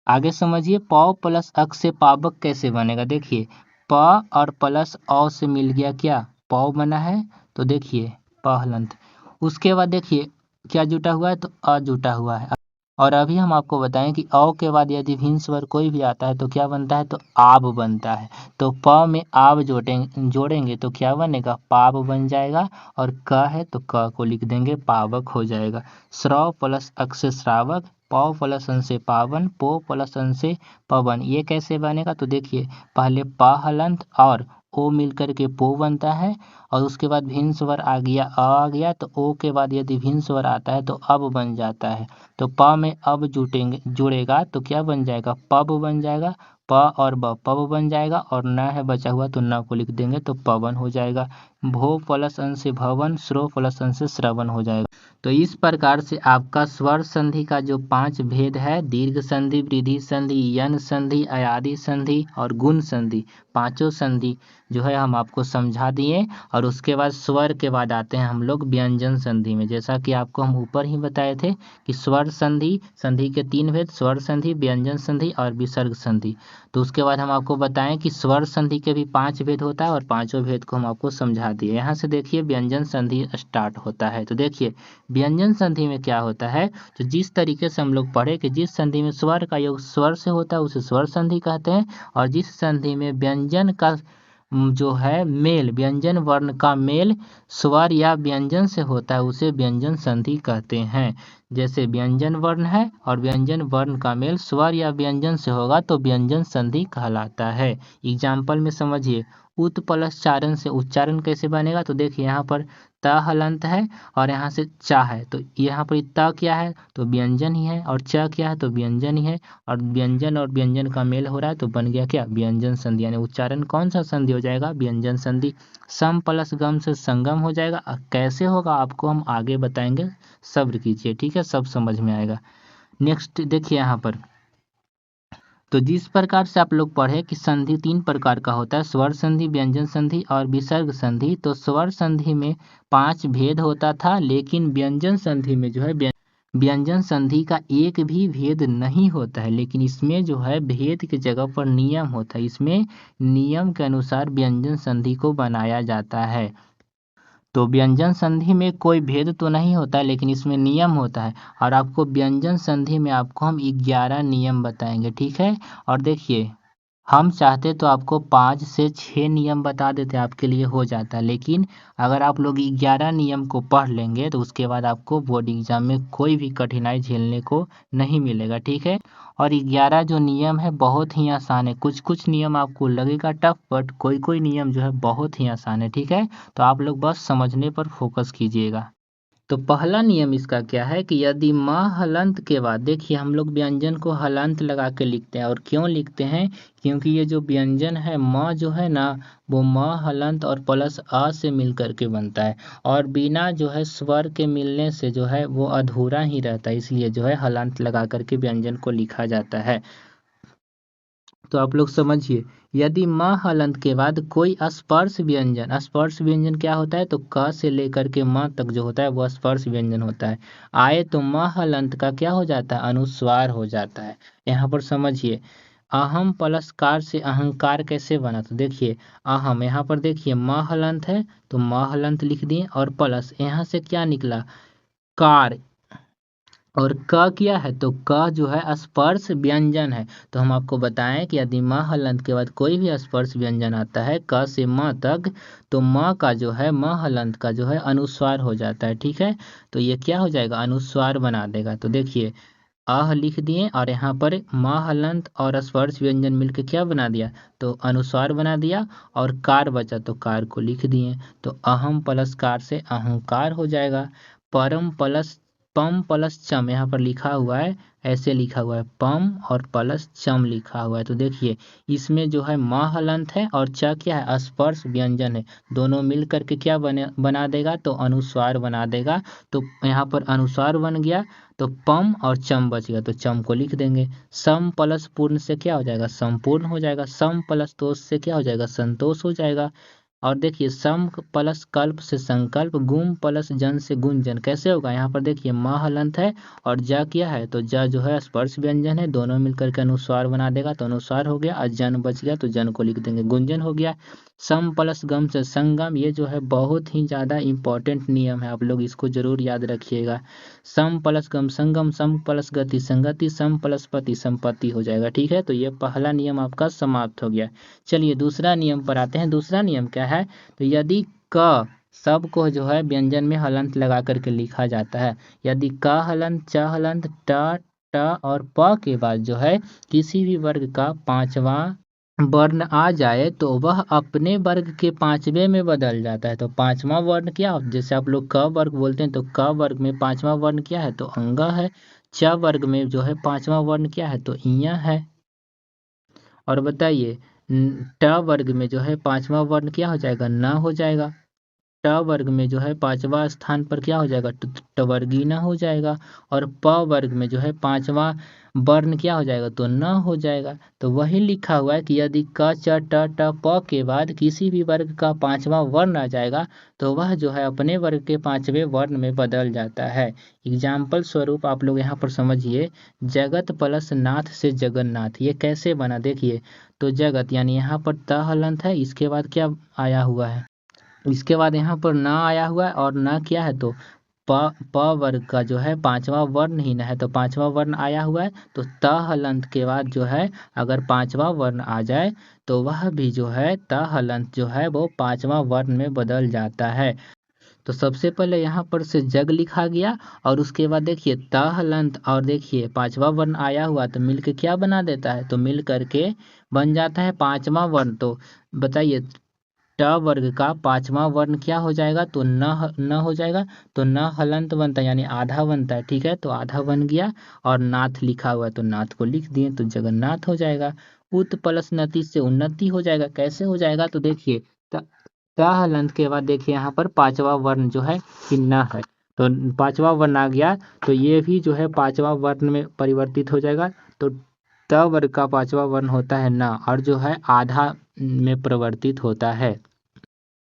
Speaker 1: आगे समझिए, पौ प्लस अक से पावक कैसे बनेगा। देखिए प और प्लस औ से मिल गया क्या, पौ बना है। तो देखिए प हलंत, उसके बाद देखिए क्या जुटा हुआ है, तो अ जुटा हुआ है। और अभी हम आपको बताएं कि औ के बाद यदि भिन्न स्वर कोई भी आता है तो क्या बनता है, तो आब बनता है। तो प में आब जोड़ेंगे तो क्या बनेगा, पाव बन जाएगा। और क है तो क को लिख देंगे, पावक हो जाएगा। श्रव प्लस अक से श्रावक, पौ प्लस अन से पावन, पो प्लस अन से पवन, ये कैसे बनेगा, तो देखिए पहले प हलंत और ओ मिलकर के पो बनता है और उसके बाद भिन्न स्वर आ गया, अ आ गया, तो ओ के बाद यदि भिन्न स्वर आता है तो अब बन जाता है। तो प में अब जुड़ेगा तो क्या बन जाएगा, पब बन जाएगा। प और ब पब बन जाएगा और न है बचा हुआ तो न को लिख देंगे तो पवन हो जाएगा। भो प्लस अन से भवन, श्रो प्लस अन से श्रवण हो जाएगा। तो इस प्रकार से आपका स्वर संधि का जो 5 भेद है, दीर्घ संधि, वृद्धि संधि, यन संधि, अयादि संधि और गुण संधि, पांचों संधि जो है हम आपको समझा दिए। और उसके बाद स्वर के बाद आते हैं हम लोग व्यंजन संधि में। जैसा कि आपको हम ऊपर ही बताए थे कि स्वर संधि, संधि के 3 भेद, स्वर संधि, व्यंजन संधि और विसर्ग संधि। तो उसके बाद हम आपको बताएं कि स्वर संधि के भी 5 भेद होता है और पांचों भेद को हम आपको समझा दिए। यहाँ से देखिए व्यंजन संधि स्टार्ट होता है। तो देखिए व्यंजन संधि में क्या होता है, तो जिस तरीके से हम लोग पढ़े कि जिस संधि में स्वर का योग स्वर से होता है उसे स्वर संधि कहते हैं, और जिस संधि में व्यंजन का जो है मेल, व्यंजन वर्ण का मेल स्वर या व्यंजन से होता है उसे व्यंजन संधि कहते हैं। जैसे व्यंजन वर्ण है और व्यंजन वर्ण का मेल स्वर या व्यंजन से होगा तो व्यंजन संधि कहलाता है। एग्जाम्पल में समझिए, उत प्लस चारण से उच्चारण कैसे बनेगा, तो देखिए यहाँ पर त हलंत है और यहाँ से चा है, तो यहाँ पर त क्या है, तो व्यंजन ही है, और च क्या है, तो व्यंजन ही है, और व्यंजन का मेल हो रहा है तो बन गया क्या, व्यंजन संधि। यानी उच्चारण कौन सा संधि हो जाएगा, व्यंजन संधि। सम प्लस गम से संगम हो जाएगा। कैसे होगा आपको हम आगे बताएंगे, सब्र कीजिए, ठीक है, सब समझ में आएगा। नेक्स्ट देखिए यहाँ पर, तो जिस प्रकार से आप लोग पढ़े कि संधि 3 प्रकार का होता है, स्वर संधि, व्यंजन संधि और विसर्ग संधि। तो स्वर संधि में 5 भेद होता था, लेकिन व्यंजन संधि में जो है व्यंजन संधि का एक भी भेद नहीं होता है, लेकिन इसमें जो है भेद की जगह पर नियम होता है। इसमें नियम के अनुसार व्यंजन संधि को बनाया जाता है। तो व्यंजन संधि में कोई भेद तो नहीं होता है, लेकिन इसमें नियम होता है। और आपको व्यंजन संधि में आपको हम 11 नियम बताएंगे, ठीक है। और देखिए हम चाहते तो आपको 5 से 6 नियम बता देते, आपके लिए हो जाता, लेकिन अगर आप लोग 11 नियम को पढ़ लेंगे तो उसके बाद आपको बोर्ड एग्जाम में कोई भी कठिनाई झेलने को नहीं मिलेगा, ठीक है। और 11 जो नियम है बहुत ही आसान है, कुछ कुछ नियम आपको लगेगा टफ, बट कोई कोई नियम जो है बहुत ही आसान है, ठीक है। तो आप लोग बस समझने पर फोकस कीजिएगा। तो पहला नियम इसका क्या है कि यदि म हलंत के बाद, देखिए हम लोग व्यंजन को हलंत लगा के लिखते हैं, और क्यों लिखते हैं, क्योंकि ये जो व्यंजन है म जो है ना, वो म हलंत और प्लस अ से मिल करके बनता है, और बिना जो है स्वर के मिलने से जो है वो अधूरा ही रहता है, इसलिए जो है हलंत लगा करके व्यंजन को लिखा जाता है। तो आप लोग समझिए, यदि म हलंत के बाद कोई स्पर्श व्यंजन, स्पर्श व्यंजन क्या होता है, तो क से लेकर के म तक जो होता है वो स्पर्श व्यंजन होता है, आए तो म हलंत का क्या हो जाता है, अनुस्वार हो जाता है। यहाँ पर समझिए, अहम प्लस कार से अहंकार कैसे बना, तो देखिए अहम, यहाँ पर देखिए म हलंत है तो म हलंत लिख दिए, और प्लस यहाँ से क्या निकला, कार, और क क्या है, तो क जो है स्पर्श व्यंजन है। तो हम आपको बताएं कि यदि म हलंत के बाद कोई भी स्पर्श व्यंजन आता है क से म तक, तो म का जो है म हलंत का जो है अनुस्वार हो जाता है। ठीक है, तो ये क्या हो जाएगा, अनुस्वार बना देगा। तो देखिए आह लिख दिए और यहाँ पर म हलंत और स्पर्श व्यंजन मिलके क्या बना दिया, तो अनुस्वार बना दिया। और कार बचा तो कार को लिख दिए। तो अहम प्लस कार से अहंकार हो जाएगा। परम प्लस पम प्लस चम यहाँ पर लिखा हुआ है, ऐसे लिखा हुआ है पम और प्लस चम लिखा हुआ है। तो देखिए इसमें जो है म हलंत है और च क्या है, स्पर्श व्यंजन है। दोनों मिल करके क्या बना देगा, तो अनुस्वार बना देगा। तो यहाँ पर अनुस्वार बन गया, तो पम और चम बच गया, तो चम को लिख देंगे। सम प्लस पूर्ण से क्या हो जाएगा, संपूर्ण हो जाएगा। सम प्लस तोष से क्या हो जाएगा, संतोष हो जाएगा। और देखिए सम प्लस कल्प से संकल्प, गुम प्लस जन से गुंजन। कैसे होगा, यहाँ पर देखिए म हलंत है और ज क्या है, तो ज जो है स्पर्श व्यंजन है, दोनों मिलकर के अनुस्वार बना देगा, तो अनुस्वार हो गया। और जन बच गया तो जन को लिख देंगे, गुंजन हो गया। सम प्लस गम से संगम, ये जो है बहुत ही ज़्यादा इंपॉर्टेंट नियम है, आप लोग इसको जरूर याद रखिएगा। सम प्लस गम संगम, सम प्लस गति संगति, सम प्लस पति संपत्ति हो जाएगा। ठीक है, तो ये पहला नियम आपका समाप्त हो गया। चलिए दूसरा नियम पर आते हैं। दूसरा नियम क्या है, तो यदि क सब को जो है व्यंजन में हलंत लगा करके लिखा जाता है। यदि क हलंत, च हलंत, ट और प के बाद जो है किसी भी वर्ग का पांचवा वर्ण आ जाए, तो वह अपने वर्ग के पांचवे में बदल जाता है। तो पांचवा वर्ण क्या, जैसे आप लोग क वर्ग बोलते हैं, तो क वर्ग में पांचवा वर्ण क्या है, तो अंग है। च वर्ग में जो है पांचवा वर्ण क्या है, तो इया है। और बताइए ट वर्ग में जो है पांचवा वर्ण क्या हो जाएगा, न हो जाएगा। ट वर्ग में जो है पांचवा स्थान पर क्या हो जाएगा, टवर्गीय न हो जाएगा। और प वर्ग में जो है पांचवा वर्ण क्या हो जाएगा, तो न हो जाएगा। तो वही लिखा हुआ है कि यदि क च ट ट प के बाद किसी भी वर्ग का पांचवा वर्ण आ जाएगा, तो वह जो है अपने वर्ग के पांचवें वर्ण में बदल जाता है। एग्जाम्पल स्वरूप आप लोग यहाँ पर समझिए, जगत प्लस नाथ से जगन्नाथ, ये कैसे बना देखिए। तो जगत यानी यहाँ पर त हलंत है, इसके बाद क्या आया हुआ है, इसके बाद यहाँ पर न आया हुआ है। और न क्या है, तो प वर्ग का जो है पांचवा वर्ण ही न है, तो पांचवा वर्ण आया हुआ है। तो त हलंत के बाद जो है अगर पांचवा वर्ण आ जाए, तो वह भी जो है त हलंत जो है वो पांचवा वर्ण में बदल जाता है। तो सबसे पहले यहाँ पर से जग लिखा गया, और उसके बाद देखिए त हलंत, और देखिए पांचवा वर्ण आया हुआ, तो मिल के क्या बना देता है, तो मिल करके बन जाता है पांचवा वर्ण। तो बताइए ट वर्ग का पांचवा वर्ण क्या हो जाएगा, तो न हो जाएगा। तो न हलंत बनता है यानी आधा बनता है। ठीक है, तो आधा बन गया। और नाथ लिखा हुआ है, तो नाथ को लिख दिए, तो जगन्नाथ हो जाएगा। उत प्लस नति से उन्नति हो जाएगा। कैसे हो जाएगा, तो देखिए त हलंत के बाद देखिए यहाँ पर पांचवा वर्ण जो है कि न है, तो पांचवा वर्ण आ गया, तो ये भी जो है पांचवा वर्ण में परिवर्तित हो जाएगा। तो त वर्ग का पांचवा वर्ण होता है न, और जो है आधा में परिवर्तित होता है।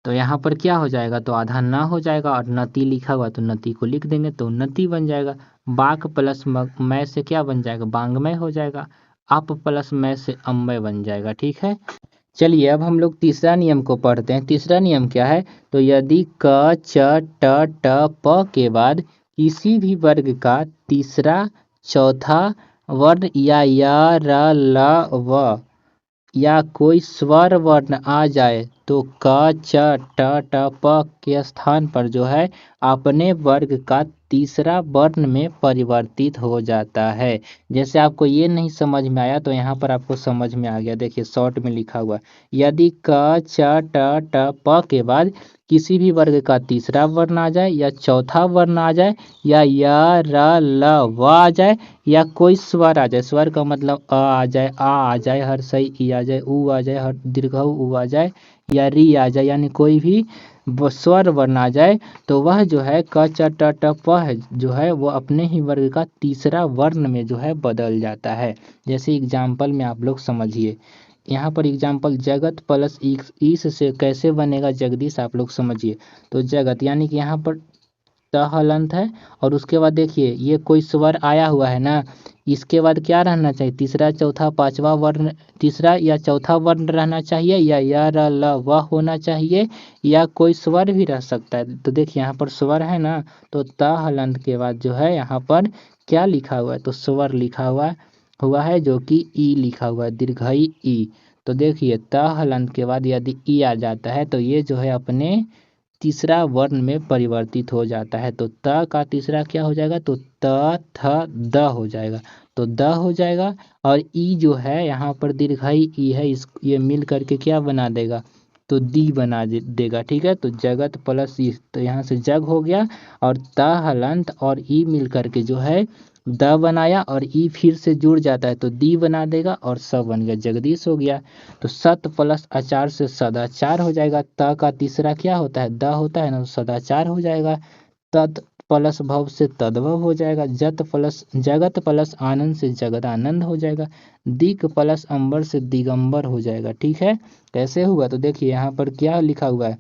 Speaker 1: तो यहाँ पर क्या हो जाएगा, तो आधा न हो जाएगा। और नति लिखा हुआ, तो नति को लिख देंगे, तो उन्नति बन जाएगा। बाक प्लस मय से क्या बन जाएगा, बांगमय हो जाएगा। अप प्लस मय से अम्बय बन जाएगा। ठीक है, चलिए अब हम लोग तीसरा नियम को पढ़ते हैं। तीसरा नियम क्या है, तो यदि क च ट ट प के बाद किसी भी वर्ग का तीसरा चौथा वर्ण या र ल व या कोई स्वर वर्ण आ जाए, तो क च ट ट प के स्थान पर जो है अपने वर्ग का तीसरा वर्ण में परिवर्तित हो जाता है। जैसे आपको ये नहीं समझ में आया, तो यहाँ पर आपको समझ में आ गया। देखिए शॉर्ट में लिखा हुआ, यदि क च ट ट प के बाद किसी भी वर्ग का तीसरा वर्ण आ जाए, या चौथा वर्ण आ जाए, या र ल व आ जाए, या कोई स्वर आ जाए। स्वर का मतलब आ जाए, आ जाए, हर सही ई आ जाए, ऊ आ जाए, हर दीर्घ ऊ आ जाए, या री आ जाए, यानी कोई भी स्वर वर्ण आ जाए, तो वह जो है क च ट ट प है जो है वो अपने ही वर्ग का तीसरा वर्ण में जो है बदल जाता है। जैसे एग्जाम्पल में आप लोग समझिए, यहाँ पर एग्जाम्पल जगत प्लस ईस से कैसे बनेगा जगदीश, आप लोग समझिए। तो जगत यानी कि यहाँ पर त हलंत है, और उसके बाद देखिए ये कोई स्वर आया हुआ है ना, इसके बाद क्या रहना चाहिए, तीसरा चौथा पांचवा वर्ण, तीसरा या चौथा वर्ण रहना चाहिए, या र ल व होना चाहिए, या कोई स्वर भी रह सकता है। तो देखिए यहाँ पर स्वर है ना, तो त हलंत के बाद जो है यहाँ पर क्या लिखा हुआ है, तो स्वर लिखा हुआ है जो कि ई लिखा हुआ है, दीर्घई ई। तो देखिए त हलंत के बाद यदि ई आ जाता है तो ये जो है अपने तीसरा वर्ण में परिवर्तित हो जाता है। तो त का तीसरा क्या हो जाएगा, तो त थ द हो जाएगा, तो द हो जाएगा। और ई जो है यहाँ पर दीर्घई ई है, इस ये मिल करके क्या बना देगा, तो दी बना देगा। ठीक है, तो जगत प्लस ई, तो यहाँ से जग हो गया और त हलंत और ई मिल करके जो है द बनाया और ई फिर से जुड़ जाता है तो दी बना देगा और स बन गया, जगदीश हो गया। तो सत प्लस आचार से सदाचार हो जाएगा। त का तीसरा क्या होता है, द होता है ना, तो सदाचार हो जाएगा। तत् प्लस भव से तद्भव हो जाएगा। जत प्लस जगत प्लस आनंद से जगदानंद हो जाएगा। दिक प्लस अंबर से दिगंबर हो जाएगा। ठीक है, कैसे हुआ, तो देखिए यहाँ पर क्या लिखा हुआ है,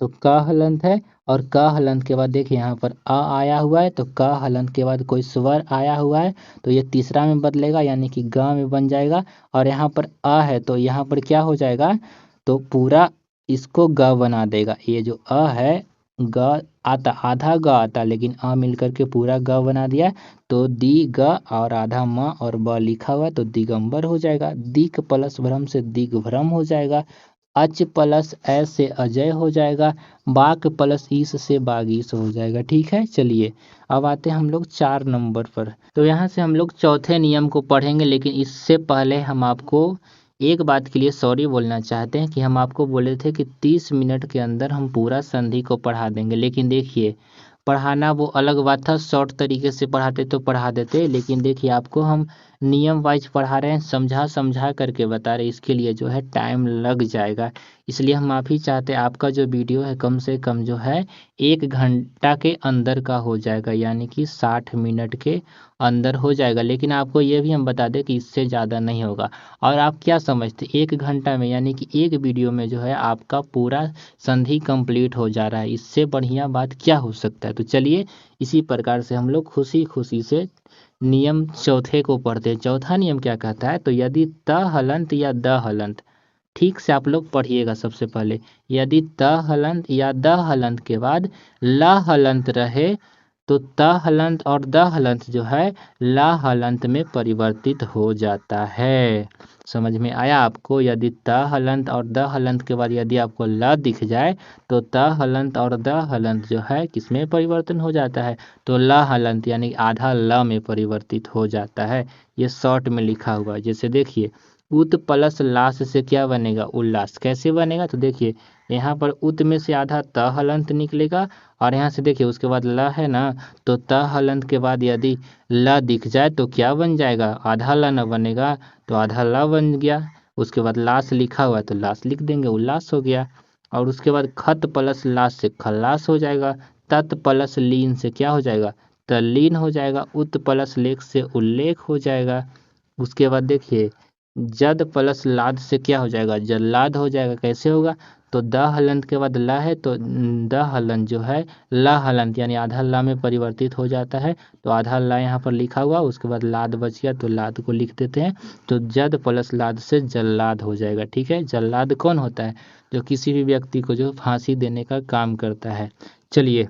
Speaker 1: तो क हलंत है और क हलंत के बाद देखिए यहाँ पर अ आया हुआ है, तो क हलंत के बाद कोई स्वर आया हुआ है तो ये तीसरा में बदलेगा यानी कि ग में बन जाएगा। और यहाँ पर अ है तो यहाँ पर क्या हो जाएगा, तो पूरा इसको ग बना देगा। ये जो अ है ग आता, आधा ग आता, लेकिन अ मिलकर के पूरा ग बना दिया। तो दी ग और आधा म और ब लिखा हुआ है तो दिगंबर हो जाएगा। दिक प्लस भ्रम से दिग्भ्रम हो जाएगा। अच प्लस ऐ से अजय हो जाएगा। बाक प्लस ईस से बागीस हो जाएगा। ठीक है, चलिए अब आते हैं हम लोग 4 नंबर पर। तो यहाँ से हम लोग चौथे नियम को पढ़ेंगे, लेकिन इससे पहले हम आपको एक बात के लिए सॉरी बोलना चाहते हैं कि हम आपको बोले थे कि 30 मिनट के अंदर हम पूरा संधि को पढ़ा देंगे, लेकिन देखिए पढ़ाना वो अलग बात था, शॉर्ट तरीके से पढ़ाते तो पढ़ा देते, लेकिन देखिए आपको हम नियम वाइज पढ़ा रहे हैं, समझा समझा करके बता रहे, इसके लिए जो है टाइम लग जाएगा। इसलिए हम आप ही चाहते हैं आपका जो वीडियो है कम से कम जो है 1 घंटा के अंदर का हो जाएगा, यानी कि 60 मिनट के अंदर हो जाएगा। लेकिन आपको ये भी हम बता दें कि इससे ज़्यादा नहीं होगा। और आप क्या समझते 1 घंटा में, यानी कि एक वीडियो में जो है आपका पूरा संधि कंप्लीट हो जा रहा है, इससे बढ़िया बात क्या हो सकता है। तो चलिए इसी प्रकार से हम लोग खुशी खुशी से नियम चौथे को पढ़ते हैं। चौथा नियम क्या कहता है, तो यदि त हलंत या द हलंत, ठीक से आप लोग पढ़िएगा। सबसे पहले यदि त हलंत या द हलंत के बाद ल हलंत रहे तो त हलंत और द हलंत जो है ला हलंत में परिवर्तित हो जाता है। समझ में आया आपको, यदि त हलंत और द हलंत के बाद यदि आपको ल दिख जाए तो त हलंत और द हलंत जो है किसमें परिवर्तन हो जाता है, तो ल हलंत यानी आधा ल में परिवर्तित हो जाता है। ये शॉर्ट में लिखा हुआ है। जैसे देखिए उत प्लस लास से क्या बनेगा, उल्लास। कैसे बनेगा, तो देखिए यहाँ पर उत में से आधा त हलंत निकलेगा और यहाँ से देखिए उसके बाद ल है ना, तो त हलंत के बाद यदि ल दिख जाए तो क्या बन जाएगा, आधा ल न बनेगा तो आधा ल बन गया। उसके बाद लाश लिखा हुआ है तो लाश लिख देंगे, उल्लास हो गया। और उसके बाद खत प्लस लाश से खल्लास हो जाएगा। तत् प्लस लीन से क्या हो जाएगा, तल्लीन हो जाएगा। उत प्लस लेख से उल्लेख हो जाएगा। उसके बाद देखिए जद प्लस लाद से क्या हो जाएगा, जल्लाद हो जाएगा। कैसे होगा, तो द हलंत के बाद ला है तो द हलंत जो है ला हलंत यानी आधा ला में परिवर्तित हो जाता है। तो आधा ला यहाँ पर लिखा हुआ, उसके बाद लाद बच गया तो लाद को लिख देते हैं। तो जद प्लस लाद से जल्लाद हो जाएगा। ठीक है, जल्लाद कौन होता है, जो किसी भी व्यक्ति को जो फांसी देने का काम करता है। चलिए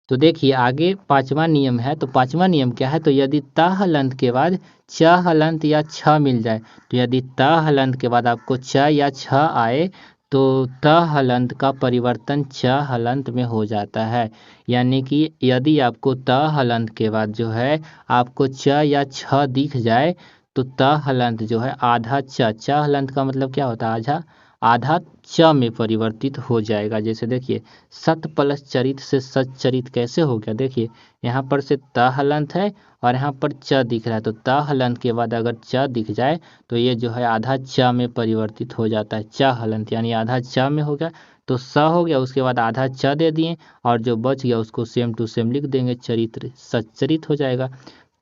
Speaker 1: तो देखिए आगे 5वां नियम है। तो 5वां नियम क्या है, तो यदि ता हलंत के बाद च हलंत या छ मिल जाए, तो यदि ता हलंत के बाद आपको च या छ आए तो त हलंत का परिवर्तन च हलंत में हो जाता है। यानी कि यदि आपको त हलंत के बाद जो है आपको च या छ दिख जाए तो त हलंत जो है आधा च हलंत का मतलब क्या होता है, आधा आधा च में परिवर्तित हो जाएगा। जैसे देखिए सत प्लस चरित से सच्चरित कैसे हो गया, देखिए यहाँ पर से त हलंत है और यहाँ पर च दिख रहा है, तो त हलंत के बाद अगर च दिख जाए तो ये जो है आधा च में परिवर्तित हो जाता है, च हलंत यानी आधा च में हो गया। तो स हो गया, उसके बाद आधा च दे दिए और जो बच गया उसको सेम टू सेम लिख देंगे, चरित्र सच्चरित हो जाएगा।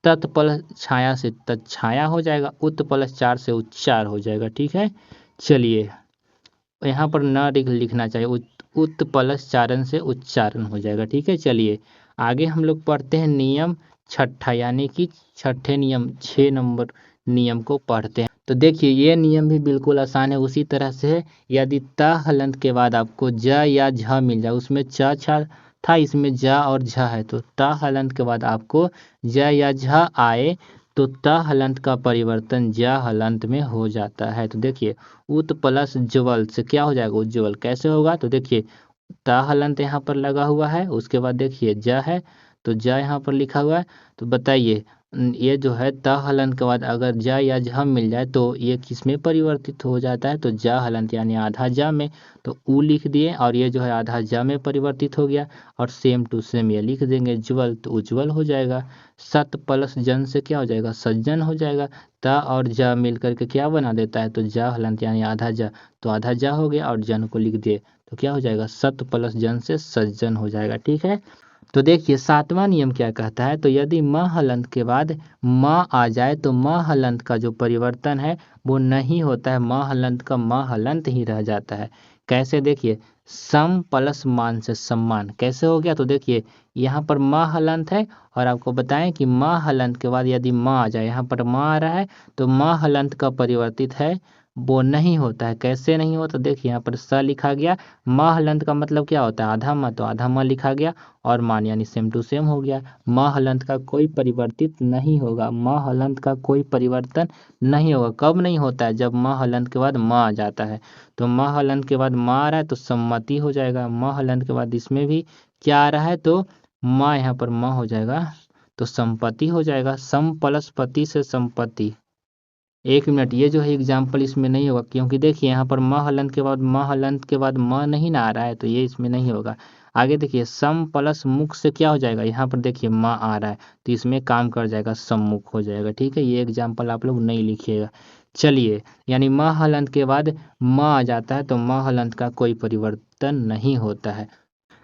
Speaker 1: तत् प्लस छाया से तत्छाया हो जाएगा। उत प्लस चार से उच्चार हो जाएगा। ठीक है, चलिए यहाँ पर न लिखना चाहिए, उत प्लस चारण से उच्चारण हो जाएगा। ठीक है, चलिए आगे हम लोग पढ़ते हैं नियम छठा, यानी कि छठे नियम 6 नंबर नियम को पढ़ते हैं। तो देखिए ये नियम भी बिल्कुल आसान है, उसी तरह से है। यदि त हलंत के बाद आपको ज या झ मिल जाए, उसमें च था इसमें जा और झा है, तो ट हलंत के बाद आपको ज या झ आए तो त हलंत का परिवर्तन ज हलंत में हो जाता है। तो देखिए उत प्लस ज्वल से क्या हो जाएगा उज्ज्वल, कैसे होगा, तो देखिए त हलंत यहाँ पर लगा हुआ है, उसके बाद देखिए ज है तो ज यहाँ पर लिखा हुआ है। तो बताइए ये जो है त हलंत के बाद अगर ज या झ मिल जाए तो ये किस में परिवर्तित हो जाता है, तो ज हलंत यानी आधा ज में, तो उ लिख दिए और ये जो है आधा ज में परिवर्तित हो गया और सेम टू सेम ये लिख देंगे ज्वल, तो उज्ज्वल हो जाएगा। सत प्लस जन से क्या हो जाएगा सज्जन हो जाएगा। त और ज मिल करके क्या बना देता है, तो ज हलंत यानी आधा ज, तो आधा ज हो गया और जन को लिख दिए तो क्या हो जाएगा सत प्लस जन से सज्जन हो जाएगा। ठीक है, तो देखिए सातवां नियम क्या कहता है, तो यदि म हलंत के बाद म आ जाए तो म हलंत का जो परिवर्तन है वो नहीं होता है, म हलंत का म हलंत ही रह जाता है। कैसे, देखिए सम प्लस मान से सम्मान कैसे हो गया, तो देखिए यहाँ पर म हलंत है और आपको बताएं कि म हलंत के बाद यदि म आ जाए, यहाँ पर म आ रहा है तो म हलंत का परिवर्तित है वो नहीं होता है। कैसे नहीं होता, देखिए यहाँ पर स लिखा गया, म हलंत का मतलब क्या होता है आधा म, तो आधा म लिखा गया और मान यानी सेम टू सेम हो गया। म हलंत का कोई परिवर्तित नहीं होगा, म हलंत का कोई परिवर्तन नहीं होगा। कब नहीं होता है, जब म हलंत के बाद म आ जाता है। तो म हलंत के बाद म आ रहा है तो सम्मति हो जाएगा। म हलंत के बाद इसमें भी क्या आ रहा है, तो म यहाँ पर म हो जाएगा तो संपत्ति हो जाएगा। सम प्लस पति से संपत्ति, एक मिनट, ये जो है एग्जाम्पल इसमें नहीं होगा क्योंकि देखिए यहाँ पर म हलंत के बाद म हलंत के बाद म नहीं ना आ रहा है, तो ये इसमें नहीं होगा। आगे देखिए सम प्लस मुख से क्या हो जाएगा, यहाँ पर देखिए म आ रहा है तो इसमें काम कर जाएगा सम्मुख हो जाएगा। ठीक है, ये एग्जाम्पल आप लोग नहीं लिखिएगा। चलिए, यानी म हलंत के बाद म आ जाता है तो म हलंत का कोई परिवर्तन नहीं होता है।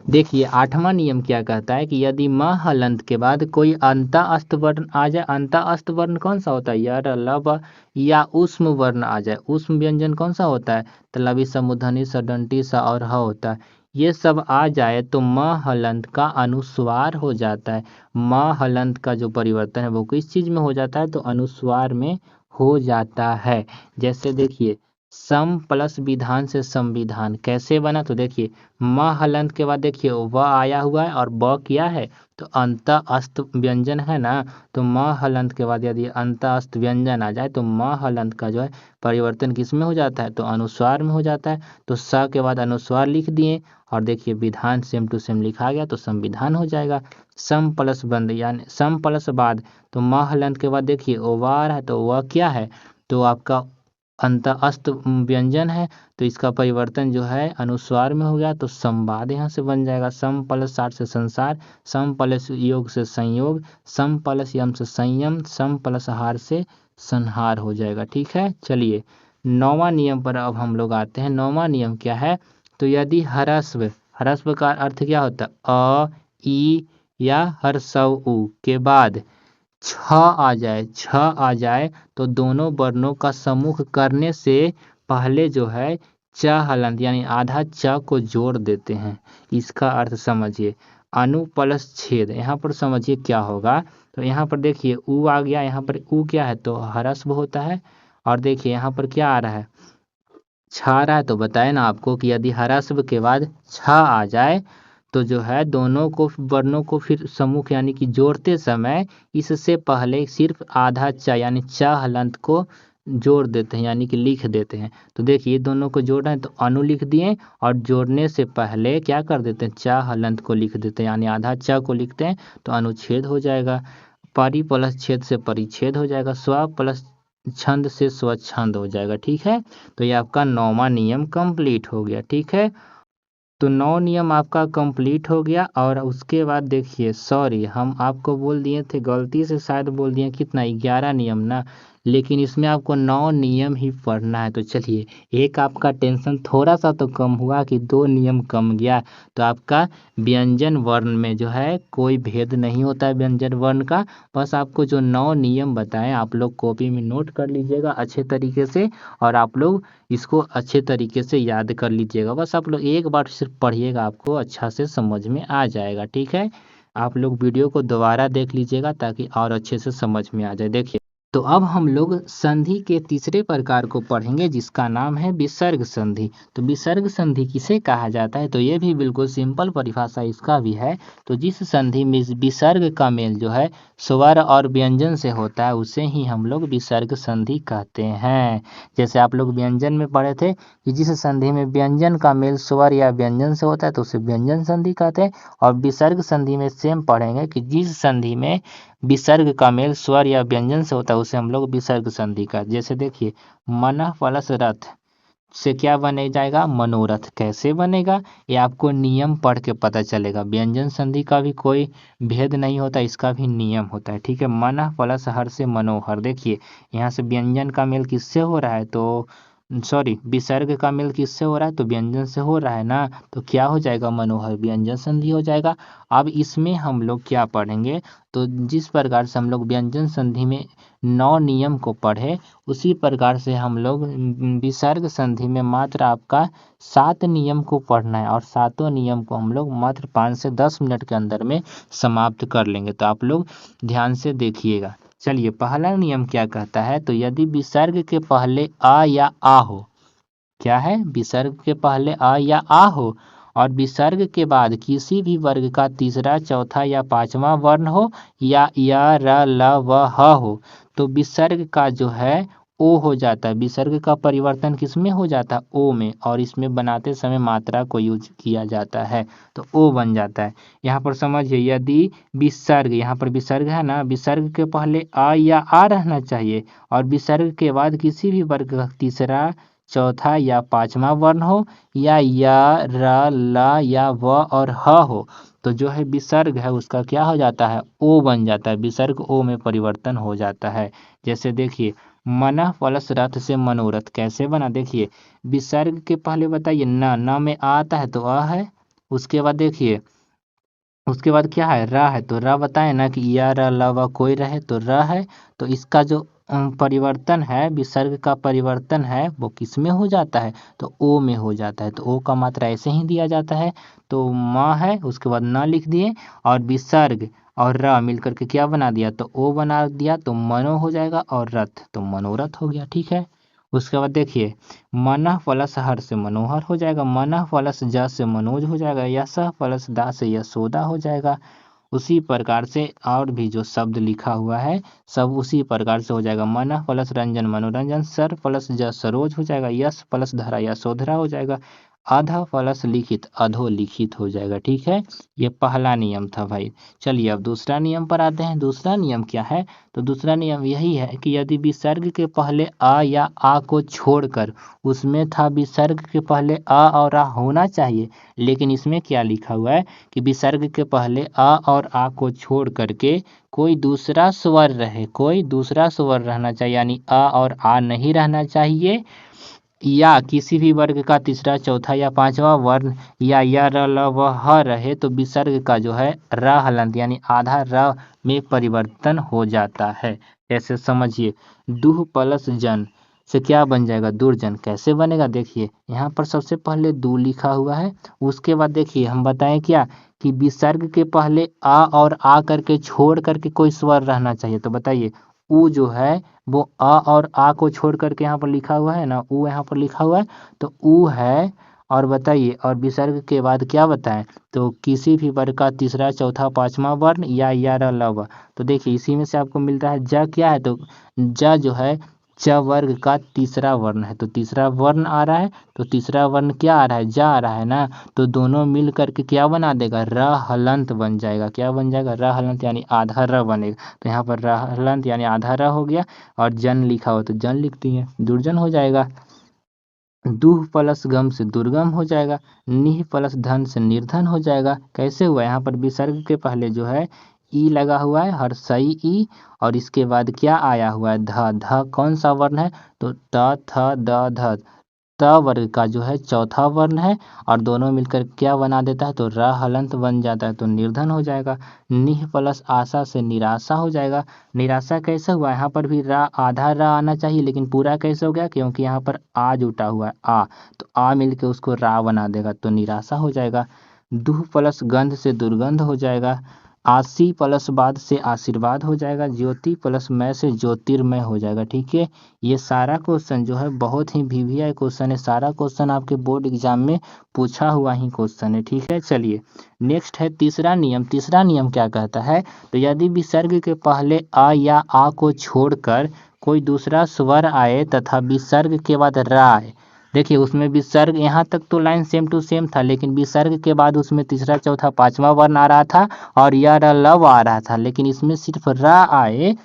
Speaker 1: देखिए आठवां नियम क्या कहता है कि यदि म हलंत के बाद कोई अंता अस्त वर्ण आ जाए, अंता अस्त वर्ण कौन सा होता है, य र ल व, या उष्म वर्ण आ जाए, उष्म व्यंजन कौन सा होता है, तलवी समूर्धनी सडंटी सा और ह होता है, ये सब आ जाए तो म हलंत का अनुस्वार हो जाता है। म हलंत का जो परिवर्तन है वो किस चीज में हो जाता है, तो अनुस्वार में हो जाता है। जैसे देखिए सम प्लस विधान से संविधान कैसे बना, तो देखिए म हलंत के बाद देखिए व आया हुआ है और ब क्या है, तो अंत अस्त व्यंजन है ना, तो म हलंत के बाद यदि अंत अस्त व्यंजन आ जाए तो म हलंत का जो है परिवर्तन किस में हो जाता है, तो अनुस्वार में हो जाता है। तो स के बाद अनुस्वार लिख दिए और देखिए विधान सेम टू सेम लिखा गया तो संविधान हो जाएगा। सम प्लस बंद यानी सम प्लस बाद, तो म हलंत के बाद देखिए ओ व आ रहा है तो वह क्या है, तो आपका अंत अस्त व्यंजन है, तो इसका परिवर्तन जो है अनुस्वार में हो गया तो संवाद यहाँ से बन जाएगा। सम प्लस सार से संसार, सम प्लस योग से संयोग, सम प्लस यम से संयम, सम प्लस हार से संहार हो जाएगा। ठीक है, चलिए नौवां नियम पर अब हम लोग आते हैं। नौवां नियम क्या है, तो यदि ह्रस्व, ह्रस्व का अर्थ क्या होता है, अ ई या हर्षव उ के बाद छ आ जाए तो दोनों वर्णों का समूह करने से पहले जो है च हलंत यानी आधा च को जोड़ देते हैं। इसका अर्थ समझिए, अनु प्लस छेद, यहाँ पर समझिए क्या होगा, तो यहाँ पर देखिए उ आ गया, यहाँ पर उ क्या है, तो ह्रस्व होता है और देखिए यहाँ पर क्या आ रहा है, छ आ रहा है, तो बताए ना आपको कि यदि ह्रस्व के बाद छ आ जाए तो जो है दोनों को वर्णों को फिर समूह यानी कि जोड़ते समय इससे पहले सिर्फ आधा च यानी च हलंत को जोड़ देते हैं यानी कि लिख देते हैं। तो देखिए दोनों को जोड़ रहे हैं तो अनु लिख दिए और जोड़ने से पहले क्या कर देते हैं, च हलंत को लिख देते हैं यानी आधा च को लिखते हैं तो अनुच्छेद हो जाएगा। परि प्लस छेद से परिच्छेद हो जाएगा, स्व प्लस छंद से स्वच्छंद हो जाएगा। ठीक है, तो ये आपका नौवां नियम कंप्लीट हो गया। ठीक है, तो 9 नियम आपका कंप्लीट हो गया और उसके बाद देखिए सॉरी हम आपको बोल दिए थे, गलती से शायद बोल दिए कितना 11 नियम ना, लेकिन इसमें आपको 9 नियम ही पढ़ना है। तो चलिए एक आपका टेंशन थोड़ा सा तो कम हुआ कि 2 नियम कम गया। तो आपका व्यंजन वर्ण में जो है कोई भेद नहीं होता है व्यंजन वर्ण का, बस आपको जो 9 नियम बताएं आप लोग कॉपी में नोट कर लीजिएगा अच्छे तरीके से और आप लोग इसको अच्छे तरीके से याद कर लीजिएगा। बस आप लोग एक बार सिर्फ पढ़िएगा आपको अच्छा से समझ में आ जाएगा। ठीक है, आप लोग वीडियो को दोबारा देख लीजिएगा ताकि और अच्छे से समझ में आ जाए। देखिए तो अब हम लोग संधि के तीसरे प्रकार को पढ़ेंगे जिसका नाम है विसर्ग संधि। तो विसर्ग संधि किसे कहा जाता है, तो ये भी बिल्कुल सिंपल परिभाषा इसका भी है। तो जिस संधि में विसर्ग का मेल जो है स्वर और व्यंजन से होता है उसे ही हम लोग विसर्ग संधि कहते हैं। जैसे आप लोग व्यंजन में पढ़े थे कि जिस संधि में व्यंजन का मेल स्वर या व्यंजन से होता है तो उसे व्यंजन संधि कहते हैं। और विसर्ग संधि में सेम पढ़ेंगे कि जिस संधि में विसर्ग का मेल स्वर या व्यंजन से होता है उसे हम लोग विसर्ग संधि का। जैसे देखिए मनः प्लस रथ से क्या बने जाएगा, मनोरथ। कैसे बनेगा ये आपको नियम पढ़ के पता चलेगा। व्यंजन संधि का भी कोई भेद नहीं होता, इसका भी नियम होता है, ठीक है। मनः प्लस हर से मनोहर, देखिए यहाँ से व्यंजन का मेल किससे हो रहा है, तो सॉरी विसर्ग का मेल किससे हो रहा है, तो व्यंजन से हो रहा है ना, तो क्या हो जाएगा, मनोहर व्यंजन संधि हो जाएगा। अब इसमें हम लोग क्या पढ़ेंगे, तो जिस प्रकार से हम लोग व्यंजन संधि में 9 नियम को पढ़े उसी प्रकार से हम लोग विसर्ग संधि में मात्र आपका 7 नियम को पढ़ना है और सातों नियम को हम लोग मात्र 5 से 10 मिनट के अंदर में समाप्त कर लेंगे। तो आप लोग ध्यान से देखिएगा। चलिए पहला नियम क्या कहता है, तो यदि विसर्ग के पहले आ या आ हो, क्या है, विसर्ग के पहले आ या आ हो और विसर्ग के बाद किसी भी वर्ग का तीसरा चौथा या पांचवा वर्ण हो या र ल व ह हो तो विसर्ग का जो है ओ हो जाता है। विसर्ग का परिवर्तन किस में हो जाता है, ओ में, और इसमें बनाते समय मात्रा को यूज किया जाता है तो ओ बन जाता है। यहाँ पर समझिए यदि विसर्ग, यहाँ पर विसर्ग है ना, विसर्ग के पहले आ या आ रहना चाहिए और विसर्ग के बाद किसी भी वर्ग का तीसरा चौथा या पांचवा वर्ण हो या र ल या व और ह हो तो जो है विसर्ग है उसका क्या हो जाता है, ओ बन जाता है। विसर्ग ओ में परिवर्तन हो जाता है। जैसे देखिए मनः प्लस रथ से मनोरथ कैसे बना, देखिए विसर्ग के पहले बताइए न में आ आता है तो अ है, उसके बाद देखिए उसके बाद क्या है, रा है तो रा बताए ना कि या र ल व कोई रहे तो र है। तो इसका जो परिवर्तन है, विसर्ग का परिवर्तन है वो किस में हो जाता है, तो ओ में हो जाता है। तो ओ का मात्रा ऐसे ही दिया जाता है। तो माँ है उसके बाद न लिख दिए और विसर्ग और र मिलकर के क्या बना दिया, तो ओ बना दिया तो मनो हो जाएगा और रथ तो मनोरथ हो गया, ठीक है। उसके बाद देखिए मनः प्लस हर से मनोहर हो जाएगा, मनः प्लस ज से मनोज हो जाएगा, यशः प्लस दा से यशोदा हो जाएगा। उसी प्रकार से और भी जो शब्द लिखा हुआ है सब उसी प्रकार से हो जाएगा। मनः प्लस रंजन मनोरंजन, सर प्लस ज सरोज हो जाएगा, यश प्लस धरा यशोधरा हो जाएगा, अध प्लस लिखित अधोलिखित हो जाएगा, ठीक है। ये पहला नियम था भाई। चलिए अब दूसरा नियम पर आते हैं। दूसरा नियम क्या है, तो दूसरा नियम यही है कि यदि विसर्ग के पहले आ या आ को छोड़कर, उसमें था विसर्ग के पहले आ और आ होना चाहिए लेकिन इसमें क्या लिखा हुआ है कि विसर्ग के पहले आ और आ को छोड़ करके कोई दूसरा स्वर रहे, कोई दूसरा स्वर रहना चाहिए, यानी आ और आ नहीं रहना चाहिए, या किसी भी वर्ग का तीसरा चौथा या पांचवा वर्ण या र ल व ह रहे तो विसर्ग का जो है र हलंत यानी आधा र में परिवर्तन हो जाता है। जैसे समझिए दुह प्लस जन से क्या बन जाएगा, दुर्जन। कैसे बनेगा, देखिए यहाँ पर सबसे पहले दू लिखा हुआ है, उसके बाद देखिए हम बताएं क्या कि विसर्ग के पहले आ और आ करके छोड़ करके कोई स्वर रहना चाहिए। तो बताइए उ जो है वो अ और आ को छोड़ करके यहाँ पर लिखा हुआ है ना, उ यहाँ पर लिखा हुआ है तो उ है। और बताइए और विसर्ग के बाद क्या बताएं, तो किसी भी वर्ग का तीसरा चौथा पांचवा वर्ण या र ल व। तो देखिए इसी में से आपको मिल रहा है ज क्या है, तो ज जो है च वर्ग का तीसरा वर्ण है, तो तीसरा वर्ण आ रहा है तो तीसरा वर्ण क्या आ रहा है, जा आ रहा है ना, तो दोनों मिल करके क्या बना देगा, र हलंत बन जाएगा। क्या बन जाएगा, र हलंत यानी आधा र बनेगा। तो यहाँ पर र हलंत यानी आधा र हो गया और जन लिखा हो तो जन लिख दिए, दुर्जन हो जाएगा। दुह प्लस गम से दुर्गम हो जाएगा, निह प्लस धन से निर्धन हो जाएगा। कैसे हुआ, यहाँ पर विसर्ग के पहले जो है ई लगा हुआ है, हर्षई ई, और इसके बाद क्या आया हुआ है, ध। ध कौन सा वर्ण है, तो त थ द ध, त वर्ग का जो है चौथा वर्ण है और दोनों मिलकर क्या बना देता है, तो र हलंत बन जाता है तो निर्धन हो जाएगा। निह प्लस आशा से निराशा हो जाएगा। निराशा कैसे हुआ, यहाँ पर भी रा आधा रा आना चाहिए लेकिन पूरा कैसे हो गया, क्योंकि यहाँ पर आ जुटा हुआ है आ, तो आ मिलके उसको रा बना देगा तो निराशा हो जाएगा। दुह प्लस गंध से दुर्गंध हो जाएगा। आशी प्लस बाद से आशीर्वाद हो जाएगा, ज्योति प्लस मय से ज्योतिर्मय हो जाएगा। ठीक है, ये सारा क्वेश्चन जो है बहुत ही वीवीआई क्वेश्चन है, सारा क्वेश्चन आपके बोर्ड एग्जाम में पूछा हुआ ही क्वेश्चन है। ठीक है, चलिए नेक्स्ट है तीसरा नियम। तीसरा नियम क्या कहता है, तो यदि विसर्ग के पहले अ या आ को छोड़कर कोई दूसरा स्वर आए तथा विसर्ग के बाद रा आए। देखिए उसमें विसर्ग, यहाँ तक तो लाइन सेम टू सेम था, लेकिन विसर्ग के बाद उसमें तीसरा चौथा पांचवा वर्ण आ रहा था और यह लव आ रहा था, लेकिन इसमें सिर्फ रा आए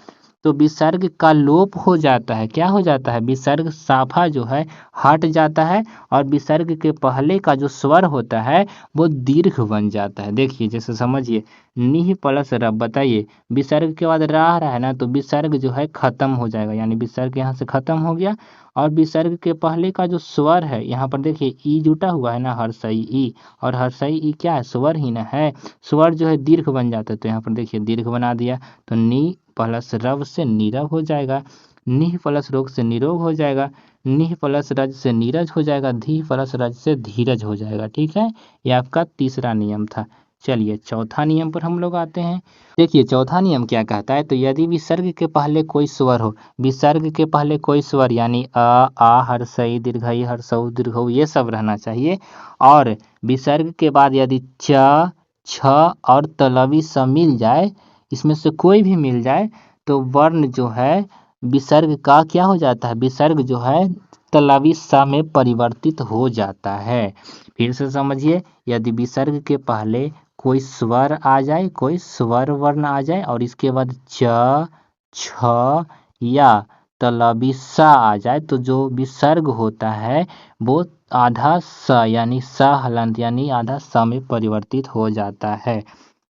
Speaker 1: तो विसर्ग का लोप हो जाता है। क्या हो जाता है, विसर्ग साफा जो है हट जाता है और विसर्ग के पहले का जो स्वर होता है वो दीर्घ बन जाता है। देखिए जैसे समझिए, नीह प्लस र, बताइए विसर्ग के बाद रा आ रहा है ना, तो विसर्ग जो है खत्म हो जाएगा, यानी विसर्ग यहाँ से खत्म हो गया और विसर्ग के पहले का जो स्वर है, यहाँ पर देखिए ई जुटा हुआ है ना, हर्षई ई, और हर्षई ई क्या है, स्वर ही ना है, स्वर जो है दीर्घ बन जाता है, तो यहाँ पर देखिए दीर्घ बना दिया, तो नी प्लस रव से नीरव हो जाएगा, निह प्लस रोग से निरोग हो जाएगा, निह प्लस रज से नीरज हो जाएगा, धी प्लस रज से धीरज हो जाएगा। ठीक है, ये आपका तीसरा नियम था। चलिए चौथा नियम पर हम लोग आते हैं। देखिए चौथा नियम क्या कहता है, तो यदि विसर्ग के पहले कोई स्वर हो, विसर्ग के पहले कोई स्वर यानी अ आ हर्षई दीर्घई हर्षऊ दीर्घऊ ये सब रहना चाहिए, और विसर्ग के बाद यदि च छ और तलवी स मिल जाए, इसमें से कोई भी मिल जाए, तो वर्ण जो है विसर्ग का क्या हो जाता है, विसर्ग जो है तलवी स में परिवर्तित हो जाता है। फिर से समझिए, यदि विसर्ग के पहले कोई स्वर आ जाए, कोई स्वर वर्ण आ जाए और इसके बाद च छ या तलवी स आ जाए, तो जो विसर्ग होता है वो आधा स यानी स हलंत यानी आधा स में परिवर्तित हो जाता है।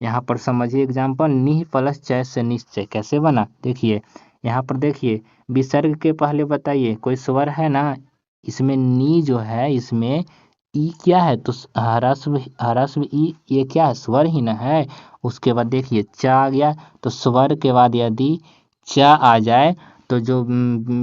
Speaker 1: यहाँ पर समझिए एग्जाम्पल, निह प्लस चय से निश्चय कैसे बना। देखिए यहाँ पर देखिए विसर्ग के पहले बताइए कोई स्वर है ना, इसमें नी जो है, इसमें ई क्या है, तो ह्रस्व ई, ये क्या है, स्वर ही ना है। उसके बाद देखिए च आ गया, तो स्वर के बाद यदि च आ जाए तो जो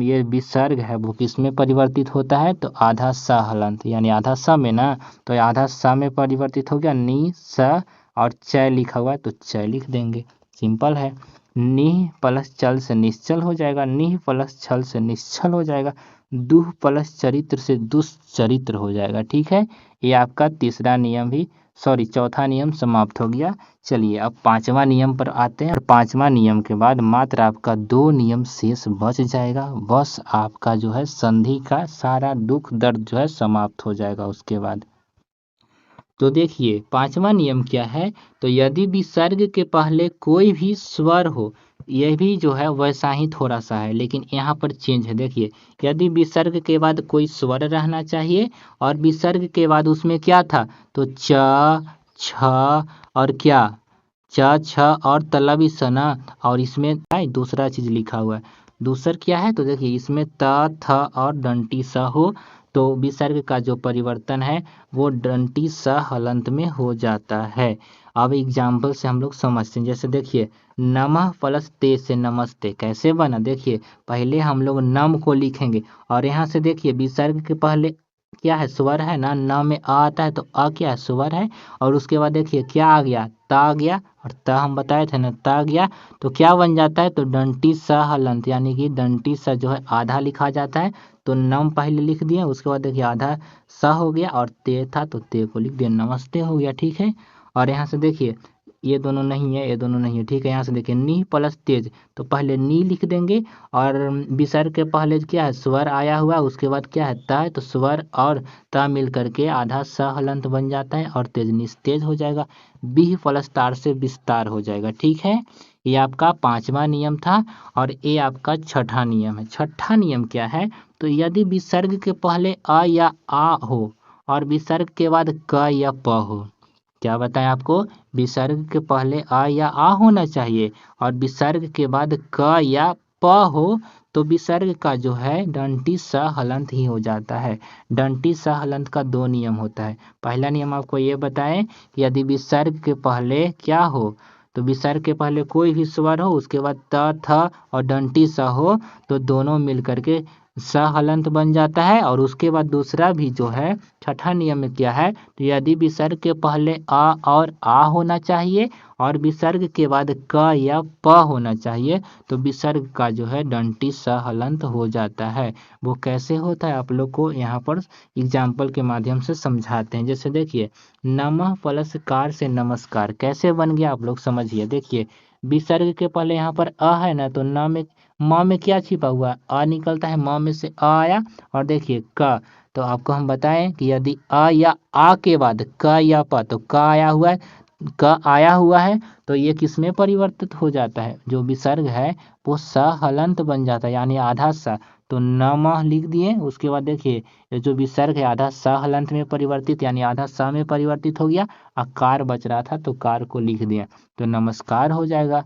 Speaker 1: ये विसर्ग है वो किस में परिवर्तित होता है, तो आधा स हलंत यानी आधा स में ना, तो ये आधा स में परिवर्तित हो गया, नी स और चय लिखा हुआ है तो चय लिख देंगे, सिंपल है। निह प्लस चल से निश्चल हो जाएगा, निह प्लस छल से निश्चल हो जाएगा, दुह प्लस चरित्र से दुष्चरित्र हो जाएगा। ठीक है, ये आपका तीसरा नियम भी, सॉरी चौथा नियम समाप्त हो गया। चलिए अब पांचवा नियम पर आते हैं, और पांचवा नियम के बाद मात्र आपका 2 नियम शेष बच जाएगा, बस आपका जो है संधि का सारा दुख दर्द जो है समाप्त हो जाएगा उसके बाद। तो देखिए पांचवा नियम क्या है, तो यदि विसर्ग के पहले कोई भी स्वर हो, यह भी जो है वैसा ही थोड़ा सा है, लेकिन यहाँ पर चेंज है। देखिए यदि विसर्ग के बाद कोई स्वर रहना चाहिए और विसर्ग के बाद उसमें क्या था, तो च छ और क्या, च छ और तलवी सना, और इसमें दूसरा चीज लिखा हुआ है, दूसर क्या है, तो देखिए इसमें त थ और दंती स हो, तो विसर्ग का जो परिवर्तन है वो दंती स हलंत में हो जाता है। अब एग्जाम्पल से हम लोग समझते हैं, जैसे देखिए नमः प्लस ते से नमस्ते कैसे बना। देखिए पहले हम लोग नम को लिखेंगे और यहाँ से देखिए विसर्ग के पहले क्या है, स्वर है ना, न में आ आता है, तो अ क्या है, स्वर है, और उसके बाद देखिए क्या आ गया, ता आ गया, और ता हम बताए थे ना, ता आ गया, तो क्या बन जाता है, तो दंती स हलंत यानी कि दंती स जो है आधा लिखा जाता है, तो नम पहले लिख दिए, उसके बाद देखिए आधा स हो गया और ते था तो ते को लिख दिया, नमस्ते हो गया। ठीक है, और यहाँ से देखिए ये दोनों नहीं है, ये दोनों नहीं है। ठीक है, यहाँ से देखिए नी प्लस तेज, तो पहले नी लिख देंगे और विसर्ग के पहले क्या है, स्वर आया हुआ, उसके बाद क्या है ता है, तो स्वर और ता मिल करके आधा स हलंत बन जाता है और तेज निस्तेज हो जाएगा, बीह प्लस तार से विस्तार हो जाएगा। ठीक है, ये आपका पांचवा नियम था और ये आपका छठा नियम है। छठा नियम क्या है, तो यदि विसर्ग के पहले अ या आ हो और विसर्ग के बाद क या प हो, क्या बताएं आपको, विसर्ग के पहले आ या आ होना चाहिए और विसर्ग के बाद क या प हो, तो विसर्ग का जो है दंती स हलंत ही हो जाता है। दंती स हलंत का 2 नियम होता है। पहला नियम आपको ये बताएं कि यदि विसर्ग के पहले क्या हो, तो विसर्ग के पहले कोई भी स्वर हो, उसके बाद त थ और दंती स हो, तो दोनों मिल करके स हलंत बन जाता है। और उसके बाद दूसरा भी जो है छठा नियम में क्या है, तो यदि विसर्ग के पहले अ और आ होना चाहिए और विसर्ग के बाद क या प होना चाहिए तो विसर्ग का जो है दंती स हलंत हो जाता है। वो कैसे होता है आप लोग को यहाँ पर एग्जाम्पल के माध्यम से समझाते हैं। जैसे देखिए, नमः प्लस कार से नमस्कार कैसे बन गया आप लोग समझिए। देखिए, विसर्ग के पहले यहाँ पर अ है ना, तो न में म में क्या छिपा हुआ है, अ निकलता है, म में से अ आया। और देखिए क, तो आपको हम बताएं कि यदि अ या आ के बाद क या प, तो क आया हुआ है, क आया हुआ है तो ये किस में परिवर्तित हो जाता है, जो विसर्ग है वो स हलंत बन जाता है, यानी आधा स। तो नमः लिख दिए। उसके बाद देखिए, ये जो विसर्ग है आधा स हलंत में परिवर्तित यानी आधा स में परिवर्तित हो गया, और कार बच रहा था तो कार को लिख दिया, तो नमस्कार हो जाएगा।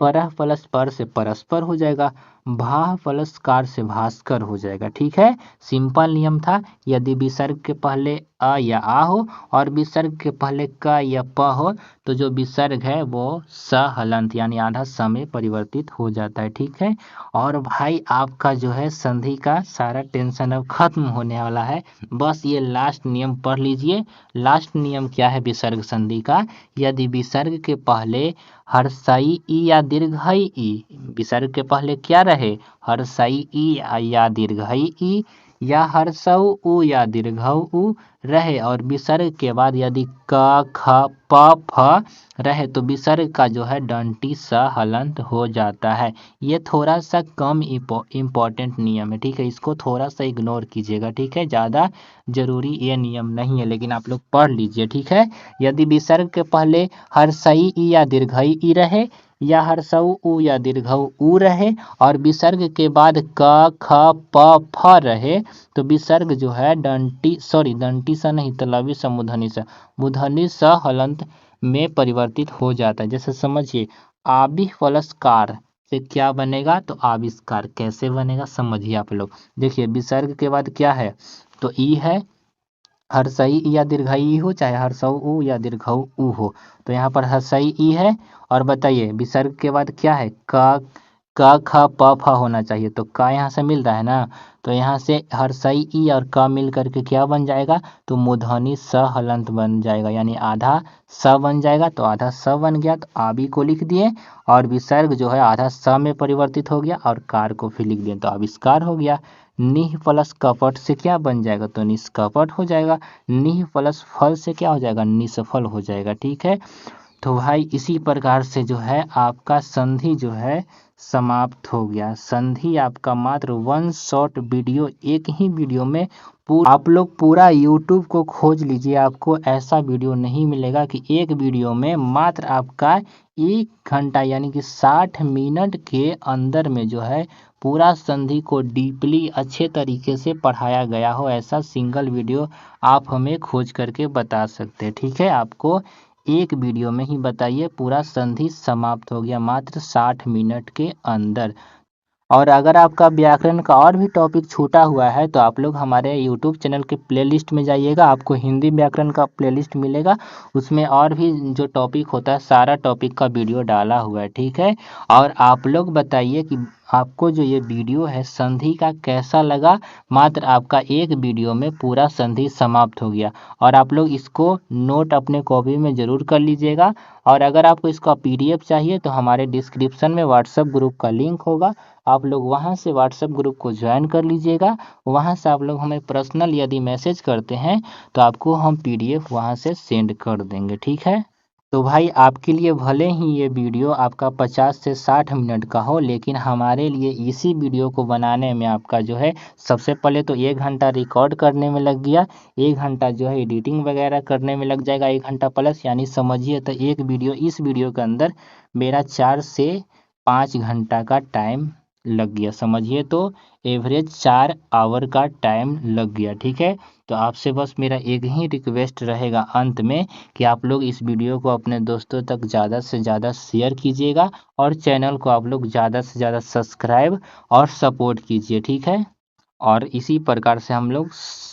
Speaker 1: परः प्लस पर से परस्पर हो जाएगा। भाः प्लस कार से भास्कर हो जाएगा। ठीक है, सिंपल नियम था। यदि विसर्ग के पहले अ या आ हो और विसर्ग के पहले क या प हो तो जो विसर्ग है वो स हलंत यानी आधा स में परिवर्तित हो जाता है। ठीक है, और भाई आपका जो है संधि का सारा टेंशन अब खत्म होने वाला है। बस ये लास्ट नियम पढ़ लीजिए। लास्ट नियम क्या है विसर्ग संधि का, यदि विसर्ग के पहले हर्षई ई या दीर्घई ई, विसर्ग के पहले क्या रहे, हर्षई ई या दीर्घई ई, या हर्षऊ उ या दीर्घऊ उ रहे, और विसर्ग के बाद यदि क ख प फ रहे तो विसर्ग का जो है दंती स हलंत हो जाता है। ये थोड़ा सा कम इम्पोर्टेंट नियम है। ठीक है, इसको थोड़ा सा इग्नोर कीजिएगा। ठीक है, ज़्यादा जरूरी ये नियम नहीं है, लेकिन आप लोग पढ़ लीजिए। ठीक है, यदि विसर्ग के पहले हर्षई ई या दीर्घई ई रहे, या हर्षऊ उ या दीर्घऊ उ रहे, और विसर्ग के बाद क ख प फ रहे तो विसर्ग जो है दंती सा नहीं, तलवी सा मूर्धनी सा, मूर्धनी स हलंत में परिवर्तित हो जाता है। जैसे समझिए, आबिह प्लस कार से क्या बनेगा, तो आविष्कार कैसे बनेगा समझिए आप लोग। देखिए, विसर्ग के बाद क्या है, तो ई है, हर्षई या दीर्घई ई हो चाहे हर्षऊ उ या दीर्घऊ उ हो, तो यहाँ पर हर्षई ई है। और बताइए विसर्ग के बाद क्या है, क ख प फ होना चाहिए, तो क यहाँ से मिल रहा है ना, तो यहाँ से हर्षई ई और क मिल करके क्या बन जाएगा, तो मूर्धनी स हलंत बन जाएगा, यानी आधा स बन जाएगा। तो आधा स बन गया तो आबी को लिख दिए, और विसर्ग जो है आधा स में परिवर्तित हो गया, और कार को फिर लिख दिए तो आविष्कार हो गया। निह प्लस कपट से क्या बन जाएगा, तो निष्कपट हो जाएगा। निह प्लस फल से क्या हो जाएगा, निष्फल हो जाएगा। ठीक है, तो भाई इसी प्रकार से जो है आपका संधि जो है समाप्त हो गया। संधि आपका मात्र वन शॉट वीडियो, एक ही वीडियो में आप लोग पूरा यूट्यूब को खोज लीजिए, आपको ऐसा वीडियो नहीं मिलेगा कि एक वीडियो में मात्र आपका 1 घंटा यानी कि 60 मिनट के अंदर में जो है पूरा संधि को डीपली अच्छे तरीके से पढ़ाया गया हो। ऐसा सिंगल वीडियो आप हमें खोज करके बता सकते हैं। ठीक है, आपको एक वीडियो में ही बताइए पूरा संधि समाप्त हो गया मात्र 60 मिनट के अंदर। और अगर आपका व्याकरण का और भी टॉपिक छूटा हुआ है तो आप लोग हमारे यूट्यूब चैनल के प्लेलिस्ट में जाइएगा, आपको हिंदी व्याकरण का प्लेलिस्ट मिलेगा, उसमें और भी जो टॉपिक होता है सारा टॉपिक का वीडियो डाला हुआ है। ठीक है, और आप लोग बताइए कि आपको जो ये वीडियो है संधि का कैसा लगा। मात्र आपका एक वीडियो में पूरा संधि समाप्त हो गया, और आप लोग इसको नोट अपने कॉपी में ज़रूर कर लीजिएगा। और अगर आपको इसका PDF चाहिए तो हमारे डिस्क्रिप्शन में व्हाट्सएप ग्रुप का लिंक होगा, आप लोग वहां से व्हाट्सएप ग्रुप को ज्वाइन कर लीजिएगा। वहां से आप लोग हमें पर्सनल यदि मैसेज करते हैं तो आपको हम PDF वहां से सेंड कर देंगे। ठीक है, तो भाई आपके लिए भले ही ये वीडियो आपका 50 से 60 मिनट का हो, लेकिन हमारे लिए इसी वीडियो को बनाने में आपका जो है सबसे पहले तो 1 घंटा रिकॉर्ड करने में लग गया, 1 घंटा जो है एडिटिंग वगैरह करने में लग जाएगा, 1 घंटा प्लस, यानी समझिए तो एक वीडियो, इस वीडियो के अंदर मेरा 4 से 5 घंटा का टाइम लग गया। समझिए तो एवरेज 4 आवर का टाइम लग गया। ठीक है, तो आपसे बस मेरा एक ही रिक्वेस्ट रहेगा अंत में कि आप लोग इस वीडियो को अपने दोस्तों तक ज़्यादा से ज़्यादा शेयर कीजिएगा, और चैनल को आप लोग ज़्यादा से ज़्यादा सब्सक्राइब और सपोर्ट कीजिए। ठीक है, और इसी प्रकार से हम लोग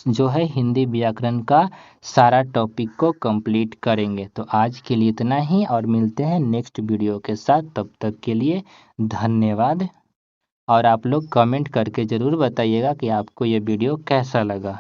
Speaker 1: जो है हिंदी व्याकरण का सारा टॉपिक को कंप्लीट करेंगे। तो आज के लिए इतना ही, और मिलते हैं नेक्स्ट वीडियो के साथ। तब तक के लिए धन्यवाद। और आप लोग कमेंट करके ज़रूर बताइएगा कि आपको ये वीडियो कैसा लगा।